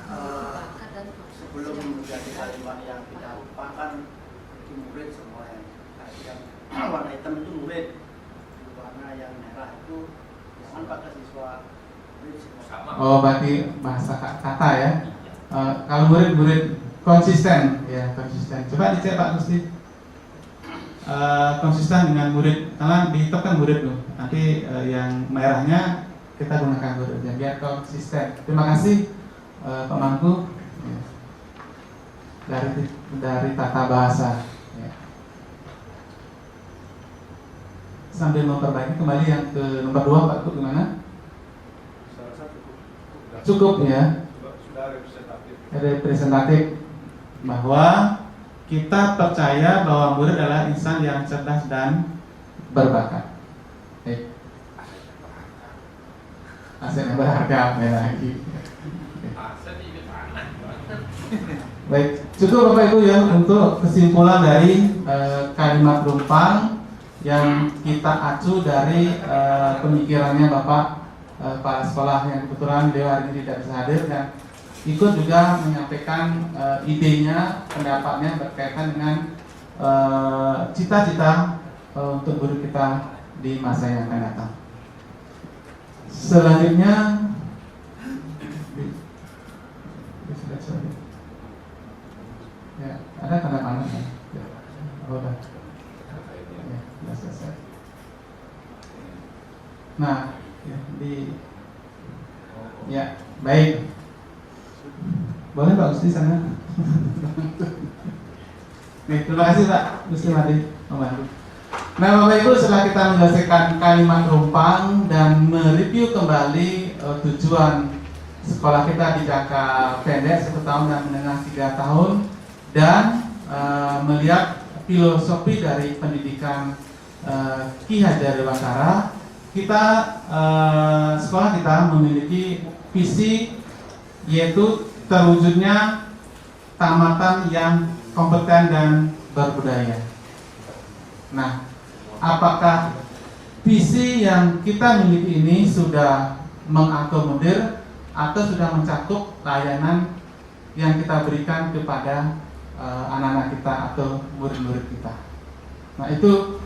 Sebelum menjadi kalimat yang tidak lupakan, itu murid semua yang warna hitam itu murid, warna yang merah itu jangan pakai siswa murid semua. Oh, berarti bahasa kata ya. Kalau murid konsisten ya, konsisten. Coba dicek Pak Gusti. Konsisten dengan murid, karena di hitam kan murid loh. Nanti yang merahnya kita gunakan murid ya, biar konsisten. Terima kasih Pak Mangku ya. Dari tata bahasa ya. Sambil memperbaiki kembali yang ke nomor 2 Pak, gimana? Cukup ya. Representatif bahwa kita percaya bahwa murid adalah insan yang cerdas dan berbakat. Baik. Aset yang berharga lagi. Aset ini mana? Baik, cukup Bapak Ibu ya untuk kesimpulan dari kalimat rumpang yang kita acu dari pemikirannya Bapak Kepala Sekolah yang kebetulan beliau hari ini tidak bisa hadir dan ikut juga menyampaikan idenya, pendapatnya berkaitan dengan cita-cita untuk guru kita di masa yang akan datang. Selanjutnya ya, ada tanda tangan ya? Oh, udah. Ya, sudah selesai. Nah, ya, baik. Boleh Pak Gusti sana. Nih, terima kasih Pak Gusti Madi membantu. Nah Bapak Ibu, setelah kita menyelesaikan kalimat rumpang dan mereview kembali tujuan sekolah kita di jangka pendek 1 tahun dan menengah 3 tahun dan melihat filosofi dari pendidikan Ki Hajar Dewantara, sekolah kita memiliki visi yaitu terwujudnya tamatan yang kompeten dan berbudaya. Nah, apakah visi yang kita miliki ini sudah mengakomodir atau sudah mencakup layanan yang kita berikan kepada anak-anak kita atau murid-murid kita? Nah, itu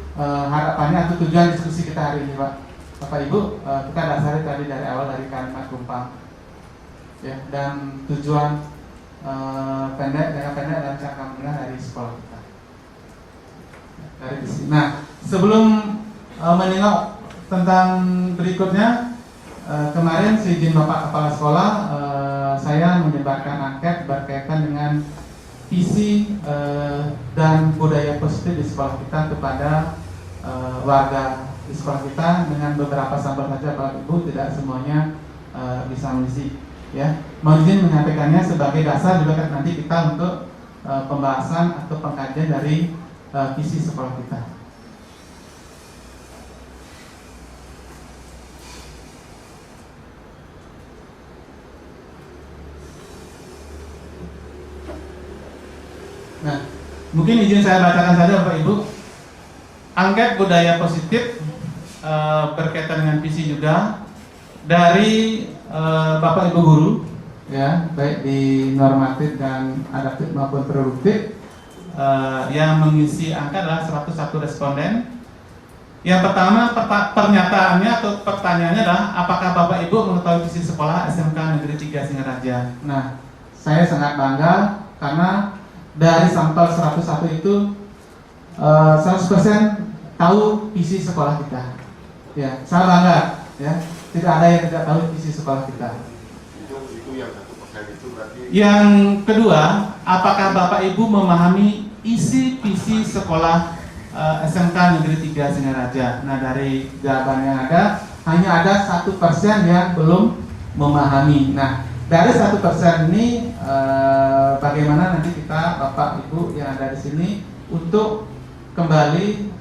harapannya atau tujuan diskusi kita hari ini, Pak. Bapak Ibu, kita dasari tadi dari awal dari kalimat Kumpang, ya, dan tujuan pendek dan jangka menengah dari sekolah kita. Dari sini. Nah, sebelum menengok tentang berikutnya, kemarin seizin Bapak Kepala Sekolah, saya menyebarkan angket berkaitan dengan visi dan budaya positif di sekolah kita kepada warga di sekolah kita, dengan beberapa sampel saja Bapak Ibu, tidak semuanya bisa mengisi, ya. Mohon izin menyampaikannya sebagai dasar juga kan nanti kita untuk pembahasan atau pengkajian dari visi sekolah kita. Nah, mungkin izin saya bacakan saja Bapak Ibu. Angket budaya positif berkaitan dengan visi juga dari Bapak Ibu guru, ya, baik di normatif dan adaptif maupun produktif, yang mengisi angka adalah 101 responden. Yang pertama pernyataannya atau pertanyaannya adalah apakah Bapak Ibu mengetahui visi sekolah SMK Negeri 3 Singaraja. Nah, saya sangat bangga karena dari sampel 101 itu 100% tahu visi sekolah kita. Ya, saya bangga, ya. Tidak ada yang tidak tahu visi sekolah kita. Itu yang 1% itu berarti. Yang kedua, apakah Bapak Ibu memahami isi visi sekolah SMK Negeri 3 Singaraja? Nah, dari jawaban yang ada, hanya ada 1% yang belum memahami. Nah, dari 1% ini bagaimana nanti kita Bapak Ibu yang ada di sini untuk kembali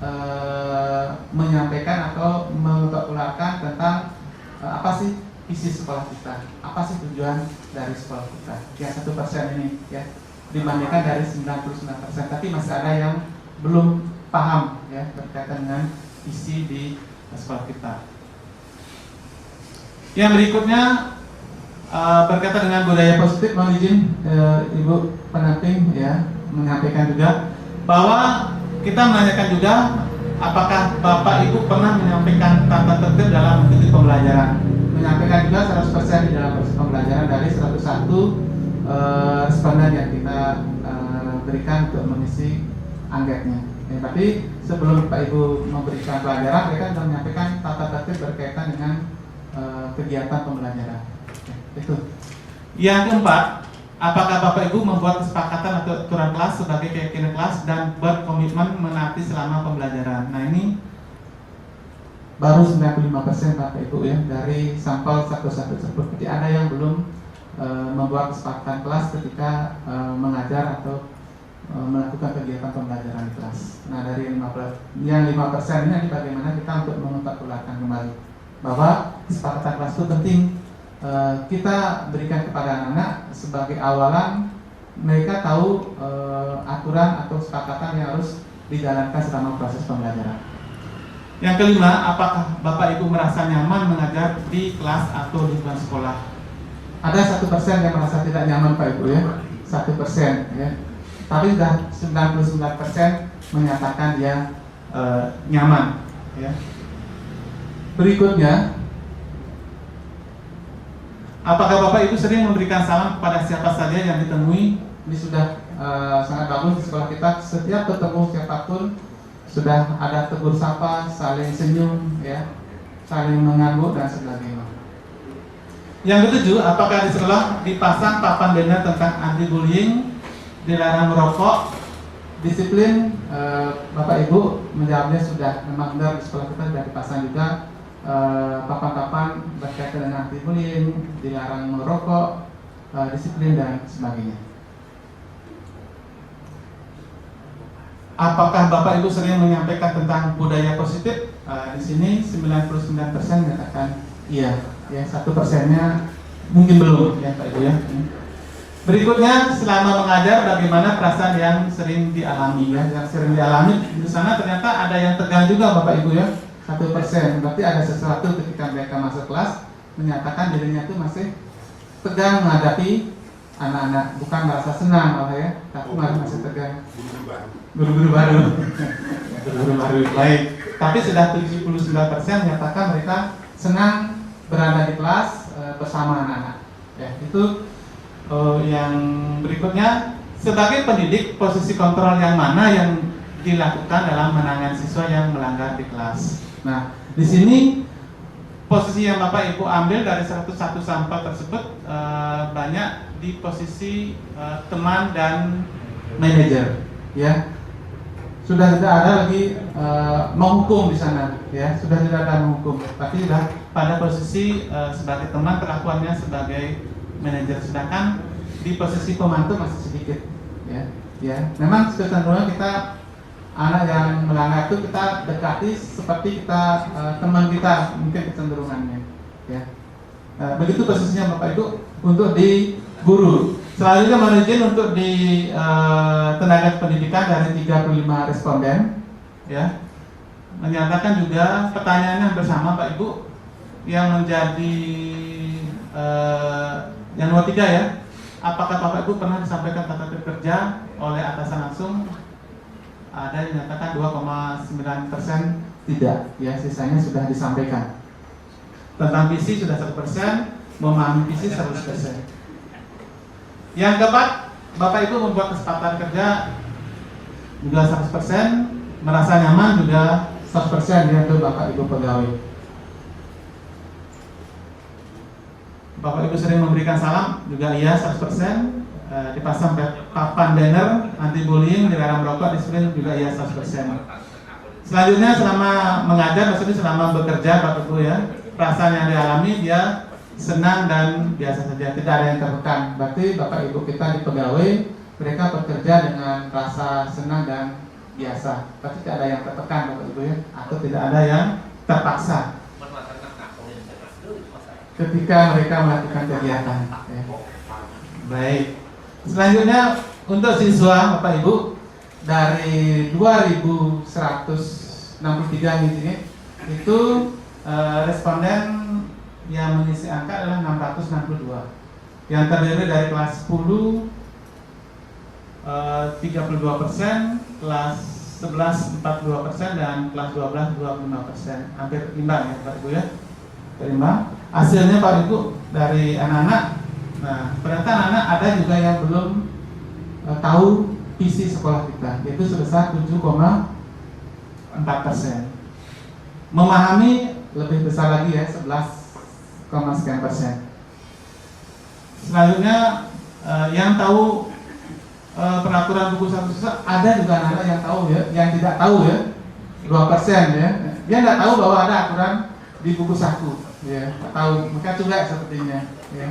menyampaikan atau memperkenalkan tentang apa sih visi sekolah kita, apa sih tujuan dari sekolah kita. Yang 1% ini, ya, dibandingkan dari 99%, tapi masih ada yang belum paham, ya, berkaitan dengan visi di sekolah kita. Yang berikutnya berkaitan dengan budaya positif, mohon izin Ibu pendamping, ya, menyampaikan juga bahwa kita menanyakan juga apakah Bapak Ibu pernah menyampaikan tata tertib dalam mengikuti pembelajaran. Menyampaikan juga 100% di dalam proses pembelajaran dari 101 responden yang kita berikan untuk mengisi angketnya. Ya, tapi sebelum Pak Ibu memberikan pelajaran, mereka sudah menyampaikan tata tertib berkaitan dengan kegiatan pembelajaran. Ya, itu. Yang keempat, apakah Bapak Ibu membuat kesepakatan atau aturan kelas sebagai keyakinan kelas dan berkomitmen menaati selama pembelajaran? Nah, ini baru 95% Bapak Ibu, ya, dari sampel 101 tersebut. Jadi ada yang belum membuat kesepakatan kelas ketika mengajar atau melakukan kegiatan pembelajaran di kelas. Nah, dari 5% ini bagaimana kita untuk mengulang kembali bahwa kesepakatan kelas itu penting. Kita berikan kepada anak-anak sebagai awalan mereka tahu aturan atau kesepakatan yang harus dijalankan selama proses pembelajaran. Yang kelima, apakah Bapak Ibu merasa nyaman mengajar di kelas atau lingkungan sekolah? Ada 1% yang merasa tidak nyaman Pak Ibu, ya, 1%, ya. Tapi sudah 99% menyatakan dia nyaman, ya. Berikutnya, apakah Bapak Ibu sering memberikan salam kepada siapa saja yang ditemui? Ini sudah sangat bagus di sekolah kita. Setiap ketemu siapapun sudah ada tegur sapa, saling senyum, ya, saling mengangguk dan sebagainya. Yang ketujuh, apakah di sekolah dipasang papan banner tentang anti bullying, dilarang merokok, disiplin? Bapak Ibu menjawabnya sudah, memang benar di sekolah kita sudah dipasang juga papan-papan berkaitan dengan anti bullying, dilarang merokok, disiplin dan sebagainya. apakah Bapak Ibu sering menyampaikan tentang budaya positif? Di sini 99% menyatakan iya. Ya, 1%-nya mungkin belum ya Pak Ibu ya. Berikutnya, selama mengajar bagaimana perasaan yang sering dialami ya? Yang sering dialami di sana ternyata ada yang tegang juga Bapak Ibu ya. 1%. Berarti ada sesuatu ketika mereka masuk kelas menyatakan dirinya itu masih tegang menghadapi anak-anak, bukan merasa senang malah ya, tapi malah masih tegang. Guru-guru baru. Guru-guru baru. Baik. Tapi sudah 79% menyatakan mereka senang berada di kelas bersama anak-anak. Ya, itu yang berikutnya, sebagai pendidik, posisi kontrol yang mana yang dilakukan dalam menangani siswa yang melanggar di kelas. Nah, di sini posisi yang Bapak Ibu ambil dari 101 sampel tersebut banyak di posisi teman dan manajer, ya. Sudah tidak ada lagi menghukum di sana, ya. Sudah tidak ada menghukum, tapi sudah pada posisi sebagai teman, perlakuannya sebagai manajer, sedangkan di posisi pembantu masih sedikit, ya. Ya, memang kecenderungan kita anak yang melanggar itu kita dekati seperti kita teman kita, mungkin kecenderungannya, ya. Begitu posisinya Bapak Ibu untuk di guru. Selanjutnya mohon izin untuk di tenaga pendidikan dari 35 responden, ya, menyatakan juga pertanyaannya bersama Pak Ibu yang menjadi yang nomor 3 ya. Apakah Bapak Ibu pernah disampaikan tata tertib kerja oleh atasan langsung? Ada yang menyatakan 2,9% tidak, ya, sisanya sudah disampaikan. Tentang visi sudah 100%, memahami visi 100%. Yang keempat, Bapak Ibu membuat kesepakatan kerja juga 100%, merasa nyaman juga 100% ya untuk Bapak Ibu pegawai. Bapak Ibu sering memberikan salam juga iya 100%. Dipasang papan banner anti bullying, dilarang merokok, disiplin juga iya 100%. Selanjutnya, selama mengajar, maksudnya selama bekerja Bapak Ibu ya, perasaan yang dialami dia senang dan biasa saja, tidak ada yang tertekan. Berarti Bapak Ibu kita di pegawai, mereka bekerja dengan rasa senang dan biasa, tapi tidak ada yang tertekan Bapak Ibu ya, atau tidak ada yang terpaksa ketika mereka melakukan kegiatan ya. Baik. Selanjutnya untuk siswa Bapak Ibu dari 2163 ini itu responden yang mengisi angka adalah 662, yang terdiri dari kelas 10 32%, kelas 11 42% dan kelas 12 25%, hampir imbang ya Pak Ibu ya, imbang. Hasilnya Pak Ibu dari anak-anak, nah ternyata anak-anak ada juga yang belum tahu visi sekolah kita, yaitu sebesar 7,4%. Memahami lebih besar lagi ya, 11,sekian%. Selanjutnya yang tahu peraturan buku satu susah, ada juga anak-anak yang tahu ya, yang tidak tahu ya 2% ya. Dia nggak tahu bahwa ada aturan di buku saku ya, nggak tahu, mereka cuek sepertinya ya.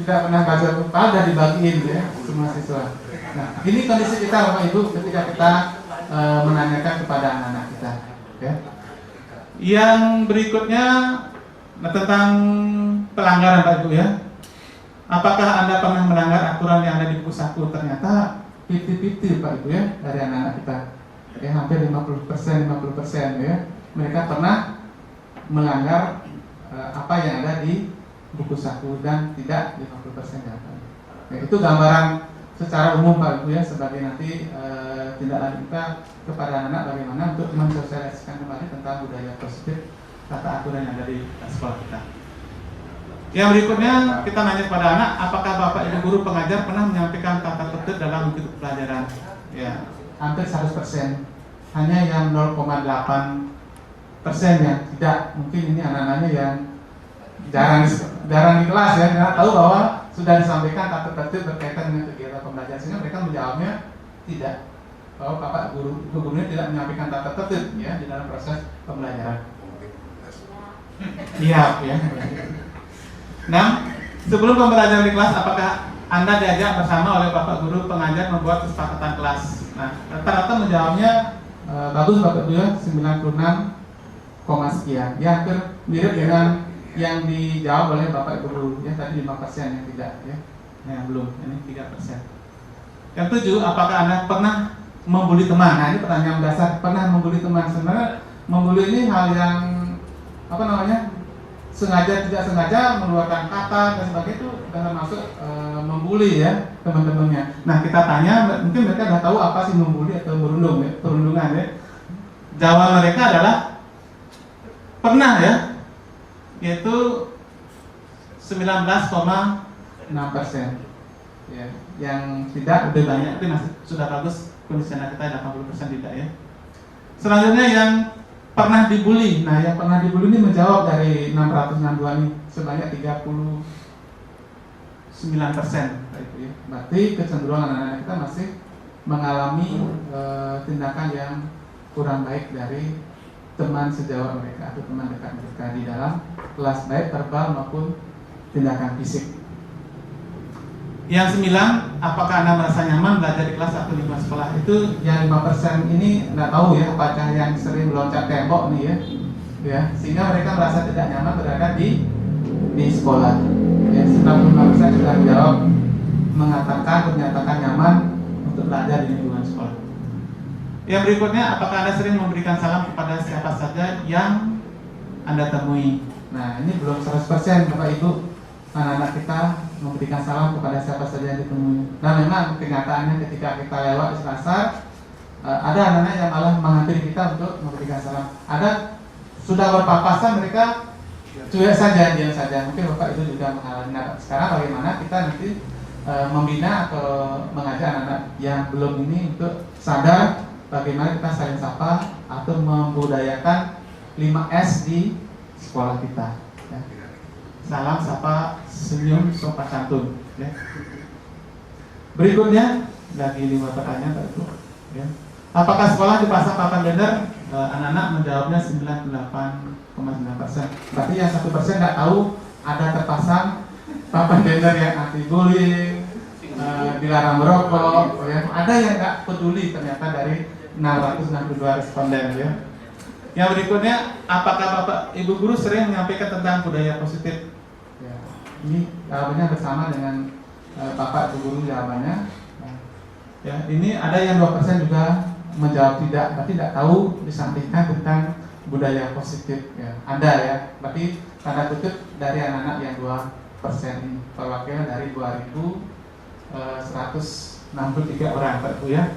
Tidak pernah baca buku, sudah dibagiin ya semua siswa. Nah, ini kondisi kita Bapak Ibu ketika kita menanyakan kepada anak-anak kita ya. Yang berikutnya tentang pelanggaran Pak Ibu ya. Apakah Anda pernah melanggar aturan yang ada di buku saku? Ternyata 50-50 Pak Ibu ya, dari anak-anak kita ya, hampir 50% ya. Mereka pernah melanggar apa yang ada di buku saku dan tidak 50% dapat. Ya, itu gambaran secara umum Pak Ibu ya, sebagai nanti tindak lanjut kita kepada anak-anak bagaimana untuk mensosialisasikan kembali tentang budaya positif, tata aturan yang ada di sekolah kita. Yang berikutnya kita nanya kepada anak, apakah Bapak Ibu guru pengajar pernah menyampaikan tata tertib dalam buku pelajaran? Ya, hampir 100%. Hanya yang 0,8% yang tidak. Mungkin ini anak-anaknya yang jarang di kelas ya, karena tahu bahwa sudah disampaikan tata tertib berkaitan dengan kegiatan pembelajaran, sehingga mereka menjawabnya tidak, bahwa Bapak gurunya tidak menyampaikan tata tertib ya di dalam proses pembelajaran. Iya ya. Nah, sebelum pembelajaran di kelas, apakah Anda diajak bersama oleh Bapak Guru pengajar membuat kesepakatan kelas. Nah, rata-rata menjawabnya bagus Bapak Guru ya, 96, sekian. Ya, hampir mirip dengan yang dijawab oleh Bapak Guru ya, tadi 5% yang tidak ya. Yang belum, ini 3%. Yang 7, apakah Anda pernah membuli teman? Nah, ini pertanyaan dasar, pernah membuli teman. Sebenarnya membuli ini hal yang sengaja tidak sengaja mengeluarkan kata dan sebagainya, itu termasuk membuli ya teman-temannya. Nah, kita tanya, mungkin mereka sudah tahu apa sih membuli atau berundung ya, perundungan ya. Jawaban mereka adalah pernah ya, yaitu 19,6%. Ya, yang tidak lebih banyak, tapi masih sudah bagus kondisi anak kita 80% tidak ya. Selanjutnya yang pernah dibully. Nah, yang pernah dibully ini menjawab dari 662 ini sebanyak 39%. Itu ya. Berarti kecenderungan anak-anak kita masih mengalami tindakan yang kurang baik dari teman sejawat mereka atau teman dekat mereka di dalam kelas, baik verbal maupun tindakan fisik. Yang 9, apakah Anda merasa nyaman belajar di kelas atau di lingkungan sekolah? Itu yang 5% ini nggak tahu ya, apakah yang sering meloncat tembok nih ya, sehingga mereka merasa tidak nyaman berada di sekolah. Ya, 95% sudah menjawab menyatakan nyaman untuk belajar di lingkungan sekolah. Yang berikutnya, apakah Anda sering memberikan salam kepada siapa saja yang Anda temui? Nah, ini belum 100% Bapak Ibu. Anak-anak kita memberikan salam kepada siapa saja yang ditemui. Nah, memang kenyataannya ketika kita lewat di pasar, ada anak-anak yang malah menghampiri kita untuk memberikan salam. Ada sudah berpapasan mereka cuek saja, diam saja. Mungkin Bapak itu juga mengalami. Nah, sekarang bagaimana kita nanti membina atau mengajak anak-anak yang belum ini untuk sadar bagaimana kita saling sapa atau membudayakan 5S di sekolah kita. Ya. Salam, sapa, senyum, sopan santun ya. Berikutnya lagi 5 pertanyaan Pak Ibu ya. Apakah sekolah dipasang papan banner? Anak-anak menjawabnya 98,9%. Berarti yang 1% tidak tahu ada terpasang papan banner yang anti bullying, dilarang merokok ya. Ada yang nggak peduli ternyata dari 662 responden ya. Yang berikutnya, apakah Bapak Ibu guru sering menyampaikan tentang budaya positif? Ya, ini jawabannya bersama dengan Bapak Ibu guru jawabannya. Ya, ini ada yang 2% juga menjawab tidak, berarti tidak tahu disampaikan tentang budaya positif. Ya, ada ya, berarti tanda kutip dari anak-anak yang 2% ini, perwakilan dari 2.163 orang Pak Ibu ya.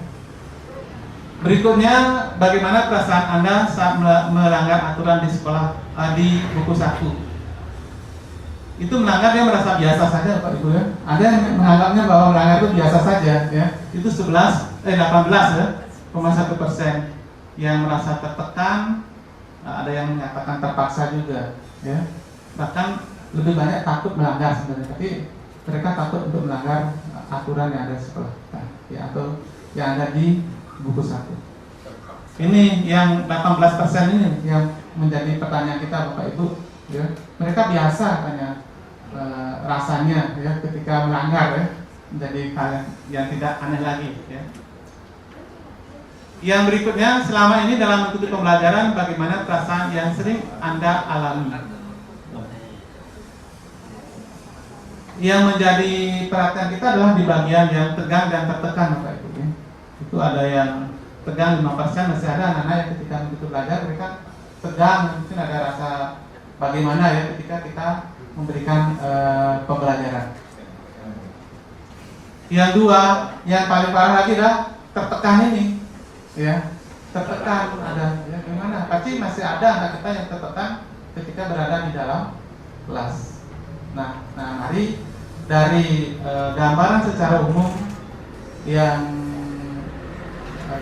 Berikutnya, bagaimana perasaan Anda saat melanggar aturan di sekolah di buku 1? Itu melanggar dia merasa biasa saja Pak Ibu ya. Ada yang menganggapnya bahwa melanggar itu biasa saja ya. Itu 18,1% yang merasa tertekan, ada yang menyatakan terpaksa juga ya. Bahkan lebih banyak takut melanggar sebenarnya, tapi mereka takut untuk melanggar aturan yang ada di sekolah ya, atau yang ada di buku 1. Ini yang 18% ini yang menjadi pertanyaan kita Bapak Ibu ya. Mereka biasa tanya rasanya ya ketika melanggar ya, menjadi hal yang tidak aneh lagi ya. Yang berikutnya, selama ini dalam mengikuti pembelajaran, bagaimana perasaan yang sering Anda alami? Yang menjadi perhatian kita adalah di bagian yang tegang dan tertekan Bapak Ibu ya. Itu ada yang tegang 5%, masih ada anak-anak yang ketika mengikuti belajar mereka tegang, mungkin ada rasa bagaimana ya ketika kita memberikan pembelajaran. Yang 2, yang paling parah lagi adalah tertekan ini ya, tertekan ada ya, gimana? Pasti masih ada anak kita yang tertekan ketika berada di dalam kelas. Nah mari dari gambaran secara umum yang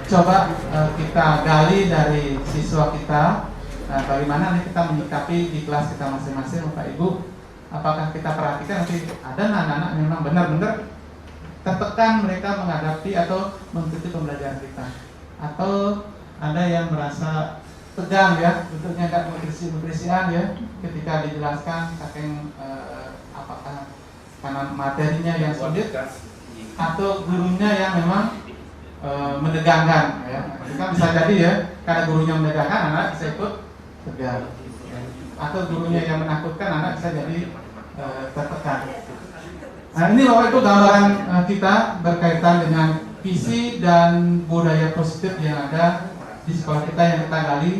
coba kita gali dari siswa kita, bagaimana nih kita menyikapi di kelas kita masing-masing Bapak Ibu. Apakah kita perhatikan nanti ada anak-anak memang benar-benar tertekan mereka menghadapi atau mengikuti pembelajaran kita, atau ada yang merasa tegang ya, bentuknya nggak nutrisian ya ketika dijelaskan saking apakah karena materinya yang sulit atau gurunya yang memang menegangkan ya. Kan bisa jadi ya, karena gurunya menegangkan anak bisa ikut tegang, atau gurunya yang menakutkan anak bisa jadi tertekan. Nah ini Bapak Ibu gambaran kita berkaitan dengan visi dan budaya positif yang ada di sekolah kita yang kita gali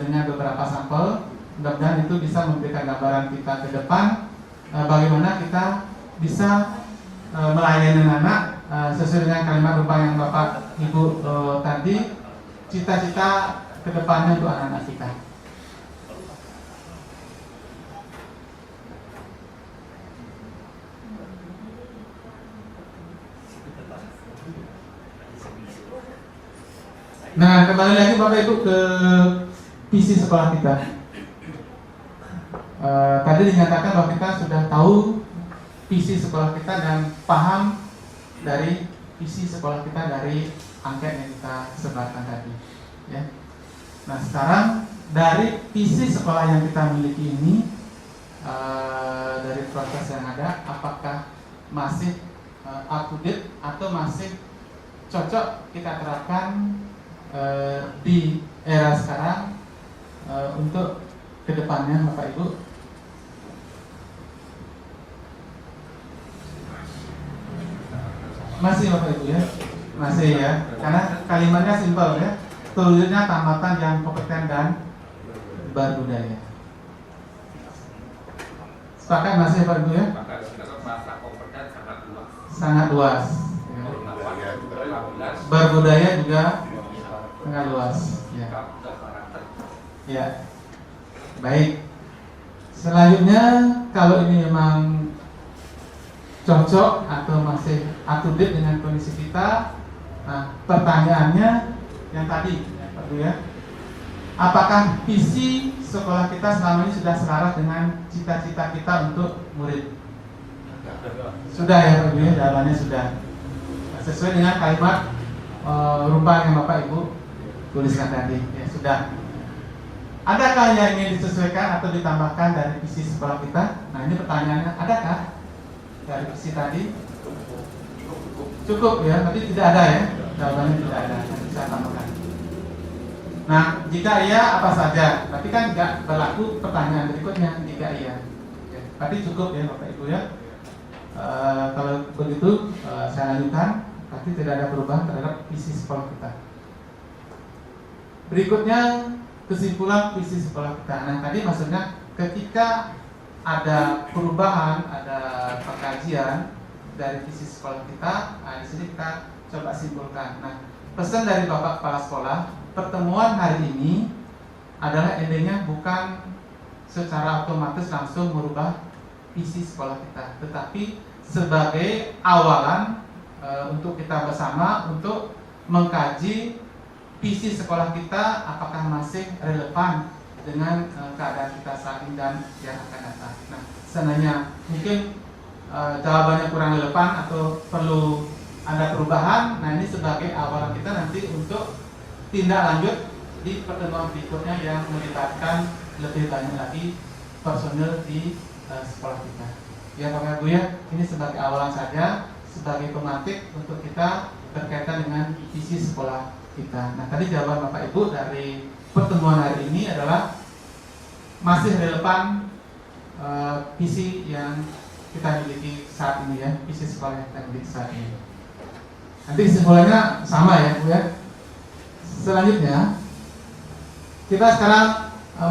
dengan beberapa sampel. Mudah-mudahan itu bisa memberikan gambaran kita ke depan bagaimana kita bisa melayani anak sesuai dengan kalimat rumpang yang Bapak Ibu tadi, cita-cita ke depannya untuk anak-anak kita. Nah, kembali lagi Bapak Ibu ke visi sekolah kita. Tadi dinyatakan bahwa kita sudah tahu visi sekolah kita dan paham dari visi sekolah kita dari angket yang kita sebarkan tadi. Ya. Nah, sekarang dari visi sekolah yang kita miliki ini, dari proses yang ada, apakah masih up to date atau masih cocok kita terapkan di era sekarang untuk kedepannya Bapak Ibu. Masih Bapak Ibu ya, masih ya, karena kalimatnya simpel ya, tulisnya tamatan yang kompeten dan berbudaya. Sepakat masih Bapak Ibu ya? Masa kompeten sangat luas. Sangat luas. Ya. Berbudaya juga sangat luas. Ya. Ya. Baik. Selanjutnya kalau ini memang cocok atau masih up to date dengan kondisi kita, nah pertanyaannya yang tadi ya Pak Bu ya, apakah visi sekolah kita selama ini sudah selaras dengan cita-cita kita untuk murid? Sudah ya Pak Bu ya, jawabannya sudah sesuai dengan kalimat rumpang yang Bapak Ibu tuliskan tadi ya, sudah. Adakah yang ingin disesuaikan atau ditambahkan dari visi sekolah kita? Nah ini pertanyaannya, adakah dari visi tadi? Cukup ya, tapi tidak ada ya, jawabannya tidak ada, nanti saya tambahkan. Nah jika iya apa saja? Berarti kan tidak berlaku pertanyaan berikutnya jika iya ya, berarti cukup ya Bapak Ibu ya. Kalau begitu saya lanjutkan, tapi tidak ada perubahan terhadap visi sekolah kita. Berikutnya kesimpulan visi sekolah kita. Nah tadi maksudnya ketika ada perubahan, ada pengkajian dari visi sekolah kita, nah di sini kita coba simpulkan. Nah pesan dari Bapak Kepala Sekolah, pertemuan hari ini adalah endingnya bukan secara otomatis langsung merubah visi sekolah kita, tetapi sebagai awalan untuk kita bersama untuk mengkaji visi sekolah kita apakah masih relevan dengan keadaan kita saat ini dan yang akan datang. Nah, seandainya mungkin jawabannya kurang relevan atau perlu ada perubahan, nah ini sebagai awalan kita nanti untuk tindak lanjut di pertemuan berikutnya yang melibatkan lebih banyak lagi personil di sekolah kita. Ya Bapak Ibu ya, ini sebagai awalan saja, sebagai pemantik untuk kita berkaitan dengan visi sekolah kita. Nah tadi jawaban Bapak Ibu dari pertemuan hari ini adalah masih relevan visi yang kita miliki saat ini ya, visi sekolah yang kita miliki saat ini. Nanti kesimpulannya sama ya Bu ya. Selanjutnya kita sekarang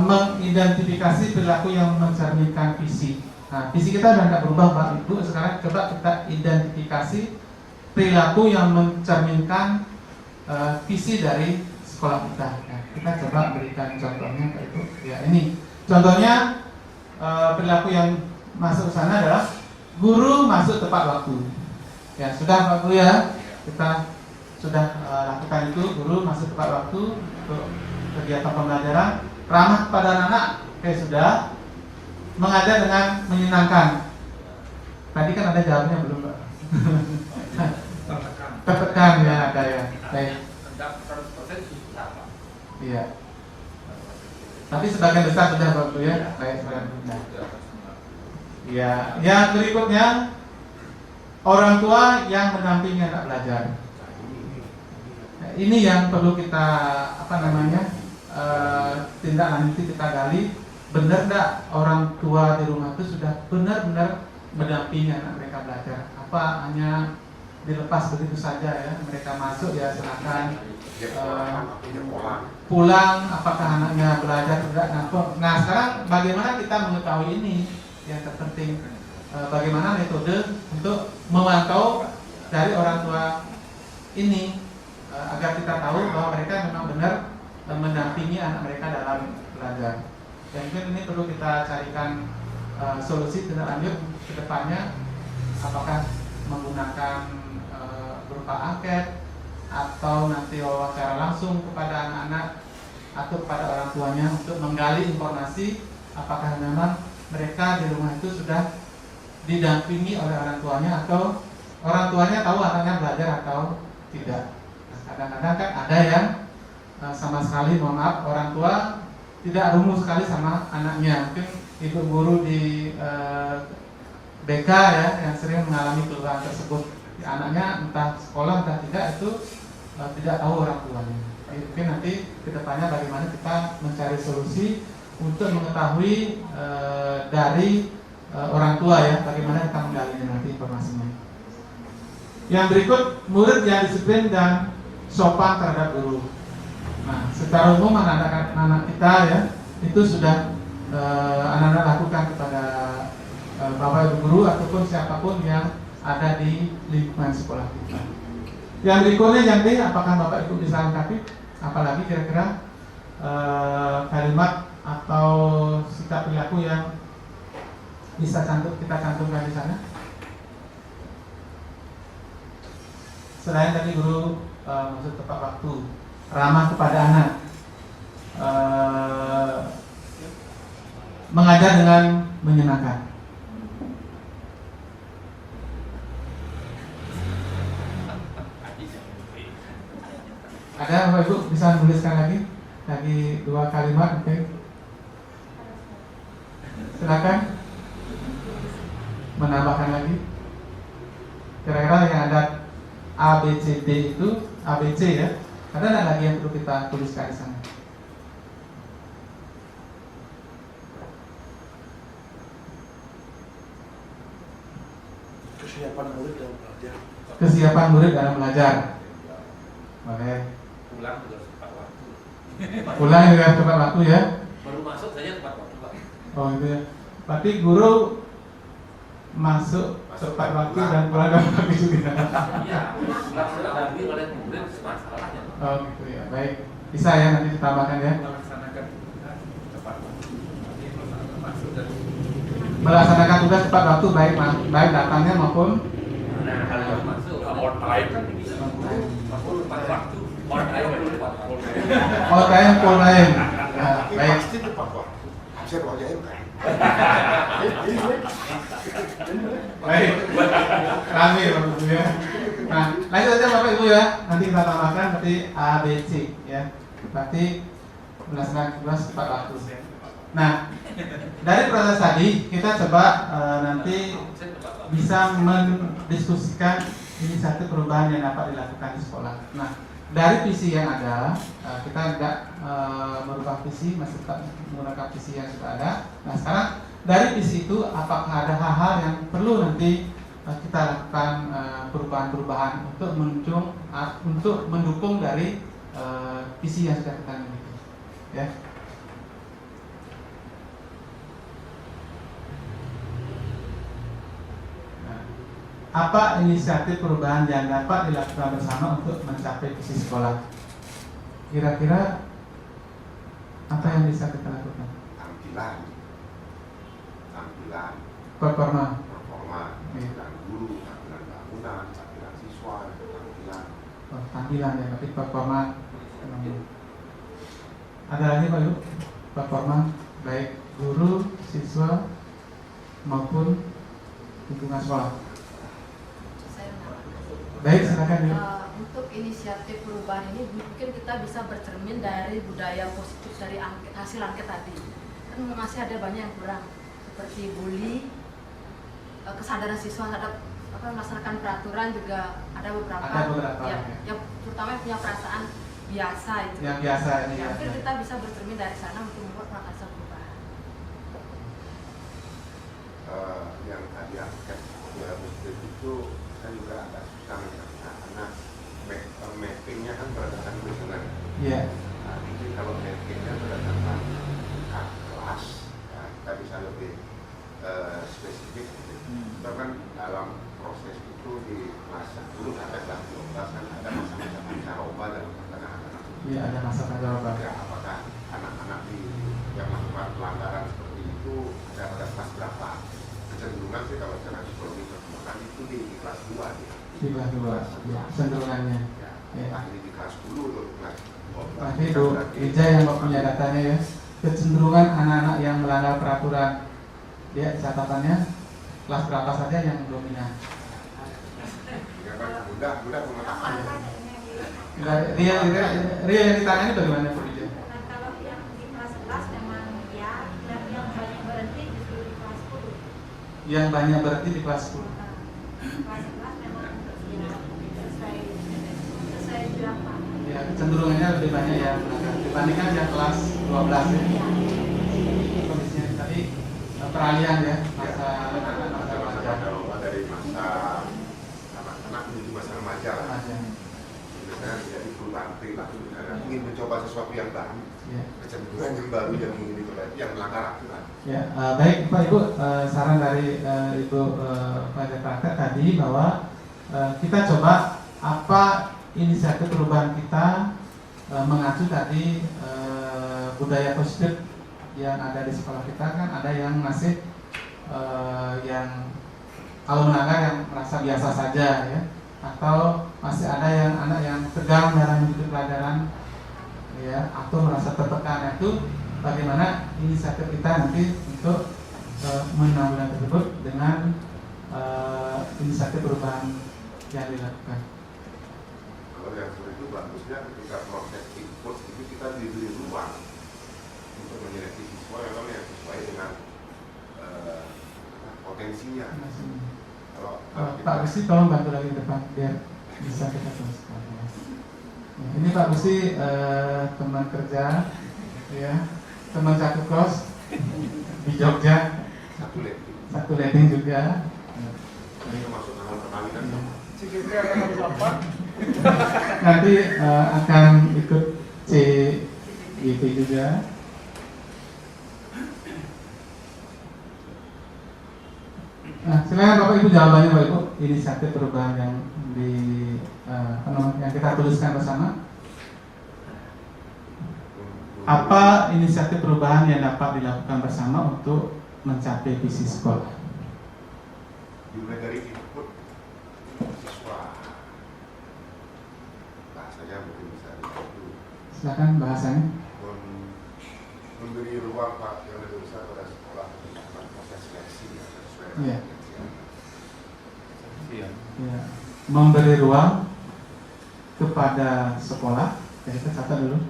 mengidentifikasi perilaku yang mencerminkan visi. Nah, visi kita sudah tidak berubah Pak Ibu. Sekarang coba kita identifikasi perilaku yang mencerminkan visi dari sekolah kita. Nah, kita coba berikan contohnya Pak Ibu. Ya ini contohnya perilaku yang masuk ke sana adalah guru masuk tepat waktu. Ya sudah Pak Ibu ya, kita sudah lakukan itu, guru masuk tepat waktu untuk kegiatan pembelajaran, ramah kepada anak-anak, sudah. Mengajar dengan menyenangkan. Tadi kan ada jawabnya belum Pak? Tertekan ya ada ya. Baik. Iya. Tapi sebagian besar sudah Bapak ya. Baik, sebagian besar. Ya, yang berikutnya orang tua yang mendampingi anak belajar. Nah, ini yang perlu kita tindak lanjuti, kita gali. Benar enggak orang tua di rumah itu sudah benar-benar mendampingi anak mereka belajar? Apa hanya dilepas begitu saja ya, mereka masuk ya silakan, pulang apakah anaknya belajar tidak? Nah sekarang bagaimana kita mengetahui ini yang terpenting, bagaimana metode untuk memantau dari orang tua ini agar kita tahu bahwa mereka memang benar mendampingi anak mereka dalam belajar. Dan mungkin ini perlu kita carikan solusi tindak lanjut ke depannya, apakah menggunakan berupa angket atau nanti wawancara langsung kepada anak-anak atau kepada orang tuanya untuk menggali informasi apakah memang mereka di rumah itu sudah didampingi oleh orang tuanya atau orang tuanya tahu anaknya belajar atau tidak. Nah, kadang-kadang kan ada yang sama sekali, mohon maaf, orang tua tidak rumus sekali sama anaknya. Mungkin ibu guru di BK ya yang sering mengalami keluhan tersebut. Anaknya entah sekolah entah tidak itu tidak tahu orang tuanya. Jadi, mungkin nanti kedepannya bagaimana kita mencari solusi untuk mengetahui dari orang tua ya, bagaimana kita menggalinya nanti informasinya. Yang berikut, murid yang disiplin dan sopan terhadap guru. Nah, secara umum anak-anak kita ya itu sudah anak-anak lakukan kepada bapak ibu guru ataupun siapapun yang ada di lingkungan sekolah kita. Yang berikutnya yang D, apakah bapak ibu bisa lengkapi? Apalagi kira-kira kalimat atau sikap perilaku yang bisa kita cantumkan di sana? Selain tadi guru maksud tepat waktu, ramah kepada anak, mengajar dengan menyenangkan. Ada Bapak Ibu bisa menuliskan lagi 2 kalimat mungkin. Silakan menambahkan lagi. Kira-kira yang ada A, B, C, D itu A, B, C ya. Ada lagi yang perlu kita tuliskan di sana? Kesiapan murid dalam belajar. Kesiapan murid dalam belajar. Oke. Pulang juga tepat waktu. Pulang juga tepat waktu ya. Baru masuk saja tepat waktu, Pak. Oh gitu ya. Berarti guru masuk tepat waktu dan pulang tepat waktu juga. Iya, pulang tetapi oleh murid masalahnya. Oh gitu ya. Baik. Bisa ya nanti ditambahkan ya. Melaksanakan tepat waktu. Masuk dan Melaksanakan tugas tepat waktu baik datangnya maupun kalau masuk on time kan bisa. Tepat waktu. On time tepat waktu. oh time full time. Ya, baik. Pasti tepat waktu. Saya bawa jahit kan. Baik. Kami Bapak Ibu ya. Nah, lanjut aja Bapak Ibu ya. Nanti kita tambahkan berarti A, B, C ya. Berarti melaksanakan tugas tepat waktu. Nah, dari proses tadi kita coba nanti bisa mendiskusikan inisiatif perubahan yang dapat dilakukan di sekolah. Nah, dari visi yang ada, kita tidak merubah visi, masih tetap menggunakan visi yang sudah ada. Nah, sekarang dari visi itu apakah ada hal-hal yang perlu nanti kita lakukan perubahan-perubahan untuk mendukung dari visi yang sudah kita miliki, ya. Apa inisiatif perubahan yang dapat dilakukan bersama untuk mencapai visi sekolah? Kira-kira apa yang bisa kita lakukan? Tampilan, Performa. tampilan guru, tampilan bangunan, tampilan siswa, Tampilan ya, tapi performa. Ada lagi Pak Ibu? Performa baik guru, siswa maupun lingkungan sekolah. Baik, silakan ya. Untuk inisiatif perubahan ini mungkin kita bisa bercermin dari budaya positif dari hasil angket tadi. Kan masih ada banyak yang kurang, seperti bully, kesadaran siswa terhadap melaksanakan peraturan juga ada beberapa, ya. yang terutama yang punya perasaan biasa itu. Yang biasa ini ya. Mungkin kita bisa bercermin dari sana untuk membuat prakarsa perubahan. Yang tadi angket itu saya juga agak susah mencerna karena mappingnya kan berdasarkan kunjungan. Iya. Nah, jadi kalau mappingnya berdasarkan kelas, ya, kita bisa lebih spesifik. Itu kan dalam proses itu di kelas 10 sampai kelas 12 kan ada masa-masa pancaroba dalam pertengahan anak. Iya, ada masa pancaroba. Ya, apakah anak-anak yang melakukan pelanggaran seperti itu ada pada kelas berapa? Kecenderungan sih kalau secara psikologi perkembangan itu di kelas 2 ya. Di kelas 2, ya, cenderungannya. Ya, ahli di kelas 10 atau kelas 12. Nah, itu Ija yang punya datanya ya. Kecenderungan anak-anak yang melanggar peraturan. Dia catatannya kelas berapa saja yang dominan. Ya kan, mudah memetakan. Ria yang ditangani bagaimana Bu Ija? Nah, kalau yang di kelas 11 memang ya, dan yang banyak berhenti justru di kelas 10. Yang banyak berarti di kelas 10. Kelas 11 memang ya, sesuai berapa. Ya, cenderungannya lebih banyak yang melanggar dibandingkan yang kelas 12 ya. Kondisinya tadi peralihan ya, masa pancaroba dari masa anak-anak menuju masa remaja lah. Biasanya menjadi perubahan perilaku ingin mencoba sesuatu yang baru, kecenderungan yang baru yang ingin dicoba yang melanggar aturan. Ya, baik Pak Ibu, saran dari Ibu pada praktek tadi bahwa kita coba apa inisiatif perubahan kita mengacu tadi budaya positif yang ada di sekolah kita. Kan ada yang masih yang kalau melanggar yang merasa biasa saja ya, atau masih ada yang anak yang tegang dalam mengikuti pelajaran ya, atau merasa tertekan. Itu bagaimana inisiatif kita nanti untuk menanggulangi tersebut dengan inisiatif perubahan yang dilakukan. Kalau yang seperti itu bagusnya ketika proses input itu kita diberi ruang untuk menyeleksi siswa yang sesuai dengan potensinya. Kalau Pak Gusti tolong bantu lagi depan biar bisa kita teruskan. Ya, ini Pak Gusti teman kerja, ya, teman satu kos di Jogja, satu letting juga. Ini termasuk nama perkawinan. Nanti akan ikut CIP juga. Nah, silakan Bapak Ibu jawabannya Bapak Ibu, inisiatif perubahan yang yang kita tuliskan bersama. Apa inisiatif perubahan yang dapat dilakukan bersama untuk mencapai visi sekolah? Dimulai dari input siswa. Bahasanya mungkin bisa dibantu. Silakan bahasanya. Memberi ruang Pak yang lebih besar pada sekolah untuk melakukan proses seleksi yang sesuai dengan Iya. Ya, memberi ruang kepada sekolah. Kita catat dulu.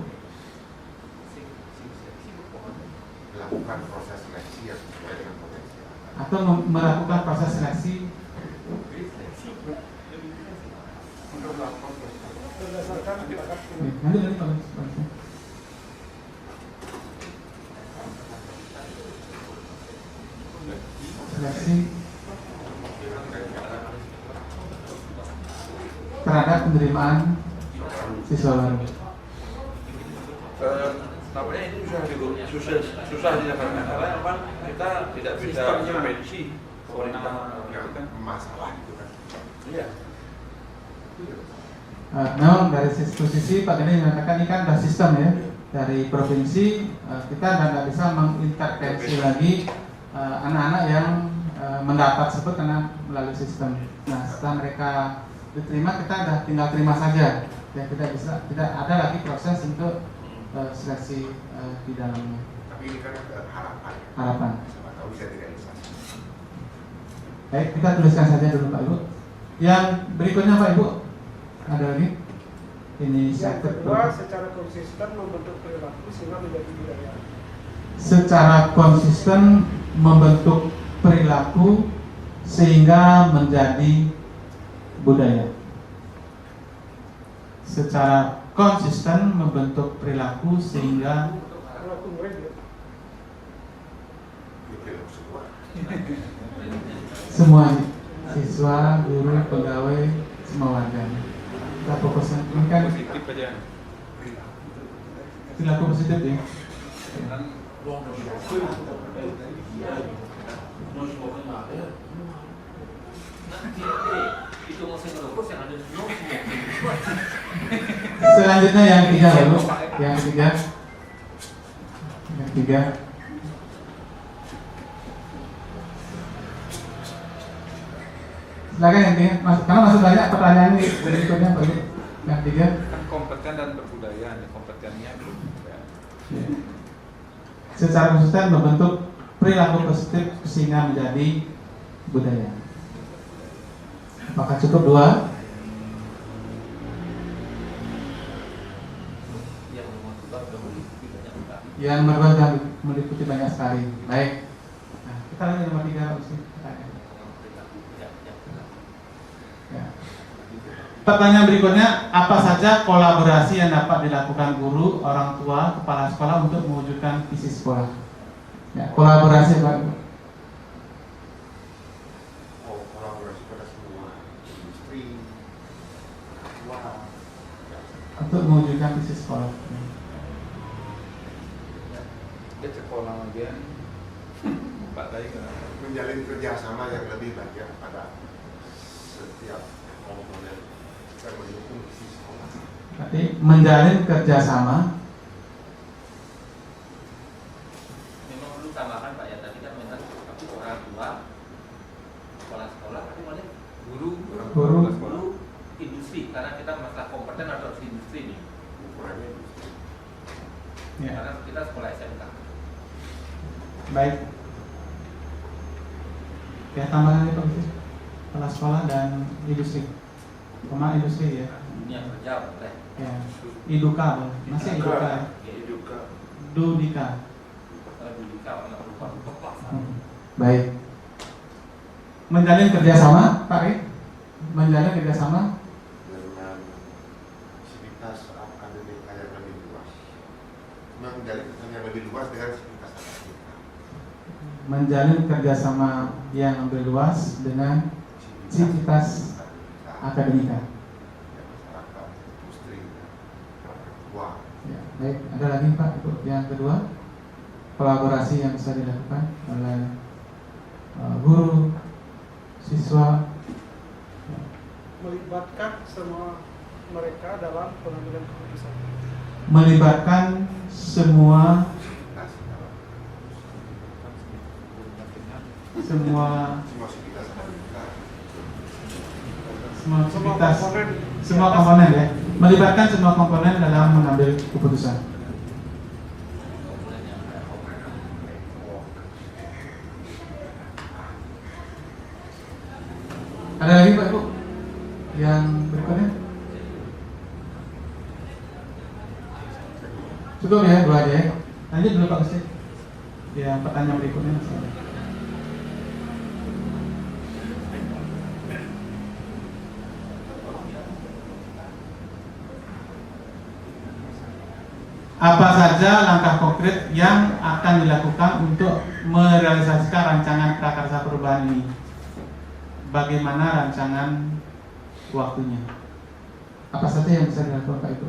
Melakukan proses seleksi yang sesuai dengan potensi. Atau melakukan proses seleksi. Nanti Pak. Seleksi terhadap penerimaan siswa baru. Tampaknya itu susah dilakukan karena memang kita tidak bisa prediksi pemerintah masalah itu kan. Iya. Memang dari sisi Pak Gede mengatakan ini kan ada sistem ya dari provinsi, kita tidak bisa mengintervensi lagi anak-anak yang mendapat tersebut karena melalui sistem. Nah, setelah mereka diterima, kita tinggal terima saja. Dan tidak ada lagi proses untuk seleksi di dalamnya. Tapi ini kan harapan. Harapan. Siapa tahu bisa direalisasi. Baik, kita tuliskan saja dulu Pak Ibu. Yang berikutnya Pak Ibu, ada lagi? Yang kedua, secara konsisten membentuk perilaku sehingga menjadi budaya. Secara konsisten membentuk perilaku sehingga menjadi budaya. Secara konsisten membentuk perilaku sehingga Perilaku murid ya. semua siswa, guru, pegawai, semua warga. Kita fokuskan ini kan Positif aja. perilaku positif ya. Itu masih ngerokok yang ada no smoking. Selanjutnya yang ketiga lalu, yang ketiga. Silakan yang ketiga, karena masih banyak pertanyaan ini berikutnya Pak. Yang ketiga. Kan kompeten dan berbudaya, kompetennya belum. Ya. Secara konsisten membentuk perilaku positif sehingga menjadi budaya. Apakah cukup 2? Yang nomor 2 sudah meliputi banyak sekali. Baik. Nah, kita lanjut nomor 3 ya. Pertanyaan berikutnya, apa saja kolaborasi yang dapat dilakukan guru, orang tua, kepala sekolah untuk mewujudkan visi sekolah? Ya, kolaborasi Pak. Kolaborasi pada semua industri, Untuk mewujudkan visi sekolah. Dia sekolah bagian Pak tadi kan menjalin kerjasama yang lebih baik pada setiap komponen dan mendukung visi sekolah. Berarti menjalin kerjasama. memang perlu tambahkan Pak ya, tadi kan memang tapi orang tua, kepala sekolah, tapi mana guru, industri, karena kita masalah kompeten atau industri nih. Ukurannya Ya. Karena kita sekolah SMK. Baik. Ya, tambahan lagi Pak Gustis. Kepala sekolah dan industri. Kemana industri ya? Dunia kerja boleh. Ya. Iduka, masih Iduka. Dudika. Dudika anak lupa. Baik. Menjalin kerjasama, Pak Rik. Menjalin kerjasama dengan sivitas akademik yang lebih luas. Menjalin yang lebih luas dengan sivitas akademik. menjalin kerjasama yang lebih luas dengan sivitas akademika. Ya, baik, ada lagi Pak untuk yang kedua, kolaborasi yang bisa dilakukan oleh guru, siswa, melibatkan semua mereka dalam pengambilan keputusan. Melibatkan semua komponen ya, melibatkan semua komponen dalam mengambil keputusan. Ada lagi Pak Ibu yang berikutnya? Cukup ya, 2 aja ya. Lanjut dulu Pak Gusti. Ya, pertanyaan berikutnya. Apa saja langkah konkret yang akan dilakukan untuk merealisasikan rancangan prakarsa perubahan ini? Bagaimana rancangan waktunya? Apa saja yang bisa dilakukan Pak Ibu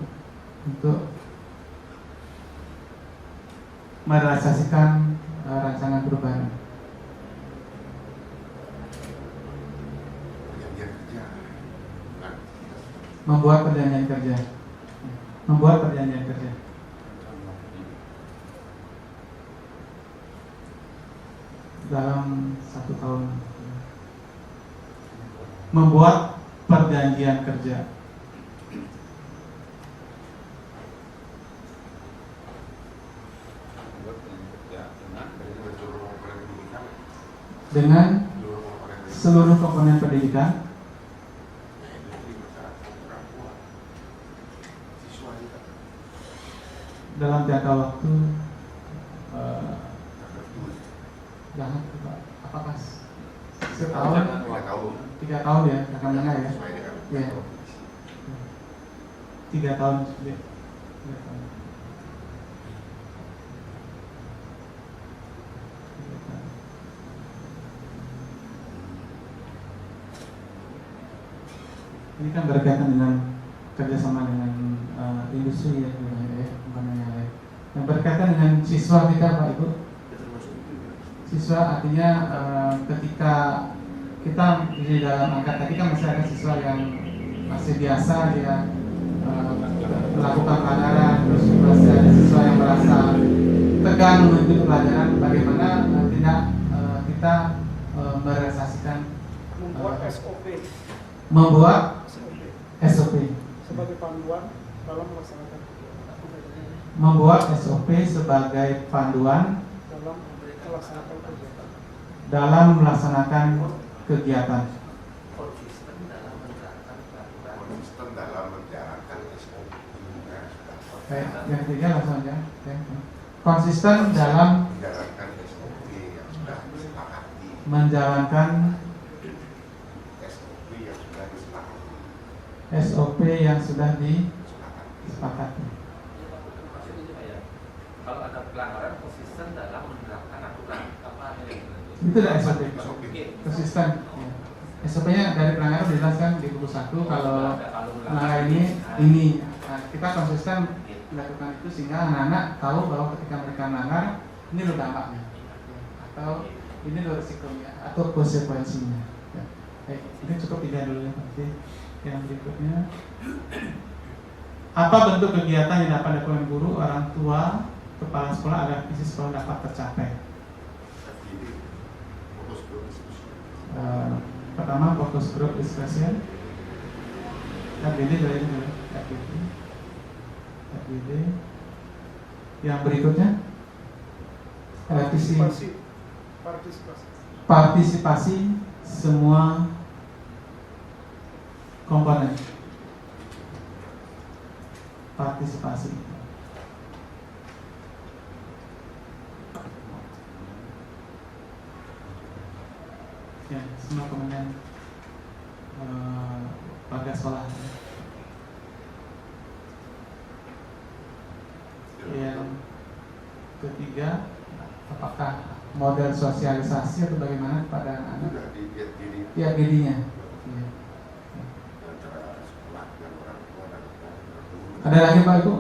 untuk merealisasikan rancangan perubahan? Membuat perjanjian kerja. Membuat perjanjian kerja. Dalam 1 tahun. Membuat perjanjian kerja. Dengan seluruh komponen pendidikan, dalam jangka waktu jangan apakah setahun 3 tahun ya, akan menengah ya. Sesuai dengan Ya. kompetisi. 3 tahun. 3 tahun. Ini kan berkaitan dengan kerjasama dengan industri ya, bukan hanya lain. Yang berkaitan dengan siswa kita, Pak Ibu. Siswa artinya ketika kita di dalam angkat tadi kan masih ada siswa yang masih biasa dia melakukan pelanggaran, terus masih ada siswa yang merasa tegang mengikuti pelajaran. Bagaimana tidak kita merealisasikan Membuat SOP SOP sebagai panduan dalam melaksanakan membuat SOP sebagai panduan dalam melaksanakan kegiatan. Konsisten dalam menjalankan SOP. Baik, yang ketiga langsung aja. Konsisten dalam Menjalankan SOP yang sudah disepakati. menjalankan SOP yang sudah disepakati. SOP yang sudah disepakati. Kalau ada pelanggaran konsisten dalam menerapkan aturan apa yang Itu adalah SOP. Konsisten. Ya. SOP-nya dari pelanggaran dijelaskan di buku 1 kalau melanggar ini. Nah, kita konsisten melakukan itu sehingga anak-anak tahu bahwa ketika mereka melanggar ini loh dampaknya, atau ini loh risikonya atau konsekuensinya. Ya. Baik, ini cukup 3 dulu ya. Nanti yang berikutnya, apa bentuk kegiatan yang dapat dilakukan guru, orang tua, kepala sekolah agar visi sekolah dapat tercapai? Pertama, fokus grup discussion. FGD dari ini dulu. FGD. Yang berikutnya, partisipasi semua komponen. Partisipasi. Ya, semua komponen warga sekolah. Yang ketiga, apakah model sosialisasi atau bagaimana kepada anak-anak? Tiap dirinya. Ya. Ada lagi Pak Ibu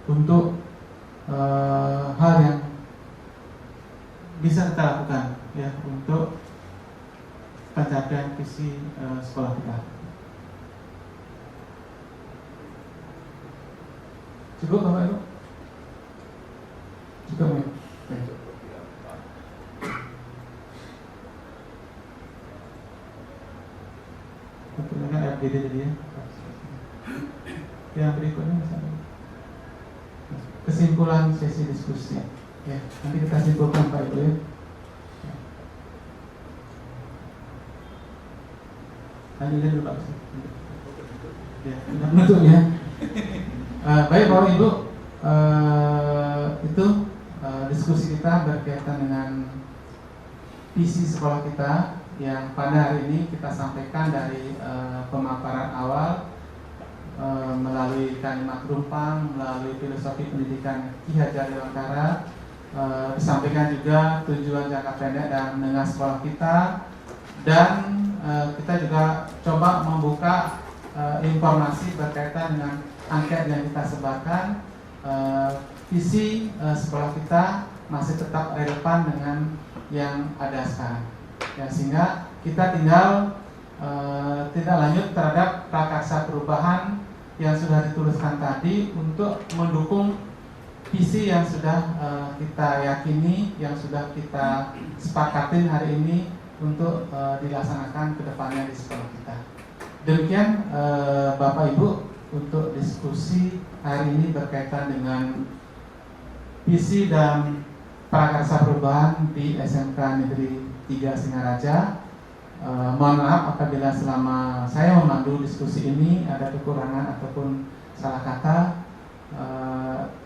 untuk hal yang bisa kita lakukan ya untuk pencapaian visi sekolah kita. Cukup Bapak Ibu? Cukup ya? Pertanyaan FGD tadi ya. Yang berikutnya misalnya kesimpulan sesi diskusi. Ya, nanti kita simpulkan Pak Ibu ya. Tadi dulu Pak. Ya, menutup ya. Baik Bapak Ibu, itu diskusi kita berkaitan dengan visi sekolah kita yang pada hari ini kita sampaikan dari pemaparan awal melalui kalimat rumpang, melalui filosofi pendidikan Ki Hajar Dewantara, disampaikan juga tujuan jangka pendek dan menengah sekolah kita, dan kita juga coba membuka informasi berkaitan dengan angket yang kita sebarkan. Visi sekolah kita masih tetap relevan dengan yang ada sekarang ya, sehingga kita tinggal tidak lanjut terhadap prakarsa perubahan yang sudah dituliskan tadi untuk mendukung visi yang sudah kita yakini, yang sudah kita sepakatin hari ini untuk dilaksanakan ke depannya di sekolah kita. Demikian Bapak Ibu untuk diskusi hari ini berkaitan dengan visi dan prakarsa perubahan di SMK Negeri 3 Singaraja. Mohon maaf apabila selama saya memandu diskusi ini ada kekurangan ataupun salah kata,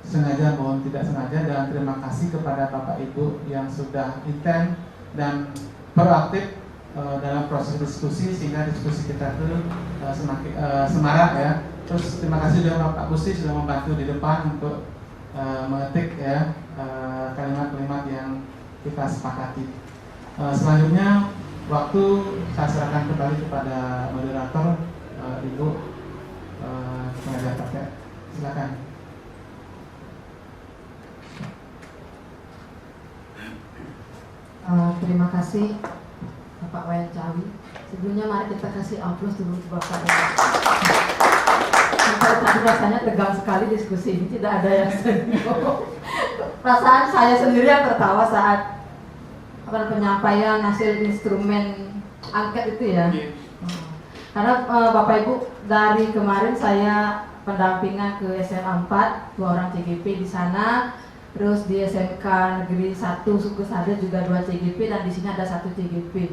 sengaja mohon tidak sengaja, dan terima kasih kepada Bapak Ibu yang sudah intent dan proaktif dalam proses diskusi sehingga diskusi kita itu semakin semarak ya. Terus terima kasih juga Pak Kusti sudah membantu di depan untuk mengetik ya kalimat-kalimat yang kita sepakati. Selanjutnya waktu saya serahkan kembali kepada moderator Ibu pengajar pakai. Silakan. Terima kasih Bapak Wayan Cawi. Sebelumnya mari kita kasih aplaus dulu Bapak. Sampai tadi rasanya tegang sekali diskusi ini, tidak ada yang senyum. Perasaan saya sendiri yang tertawa saat penyampaian hasil instrumen angket itu ya. Karena Bapak Ibu, dari kemarin saya pendampingan ke SMA 4, 2 orang CGP di sana. Terus di SMK Negeri 1 Suku Sada juga 2 CGP dan di sini ada 1 CGP.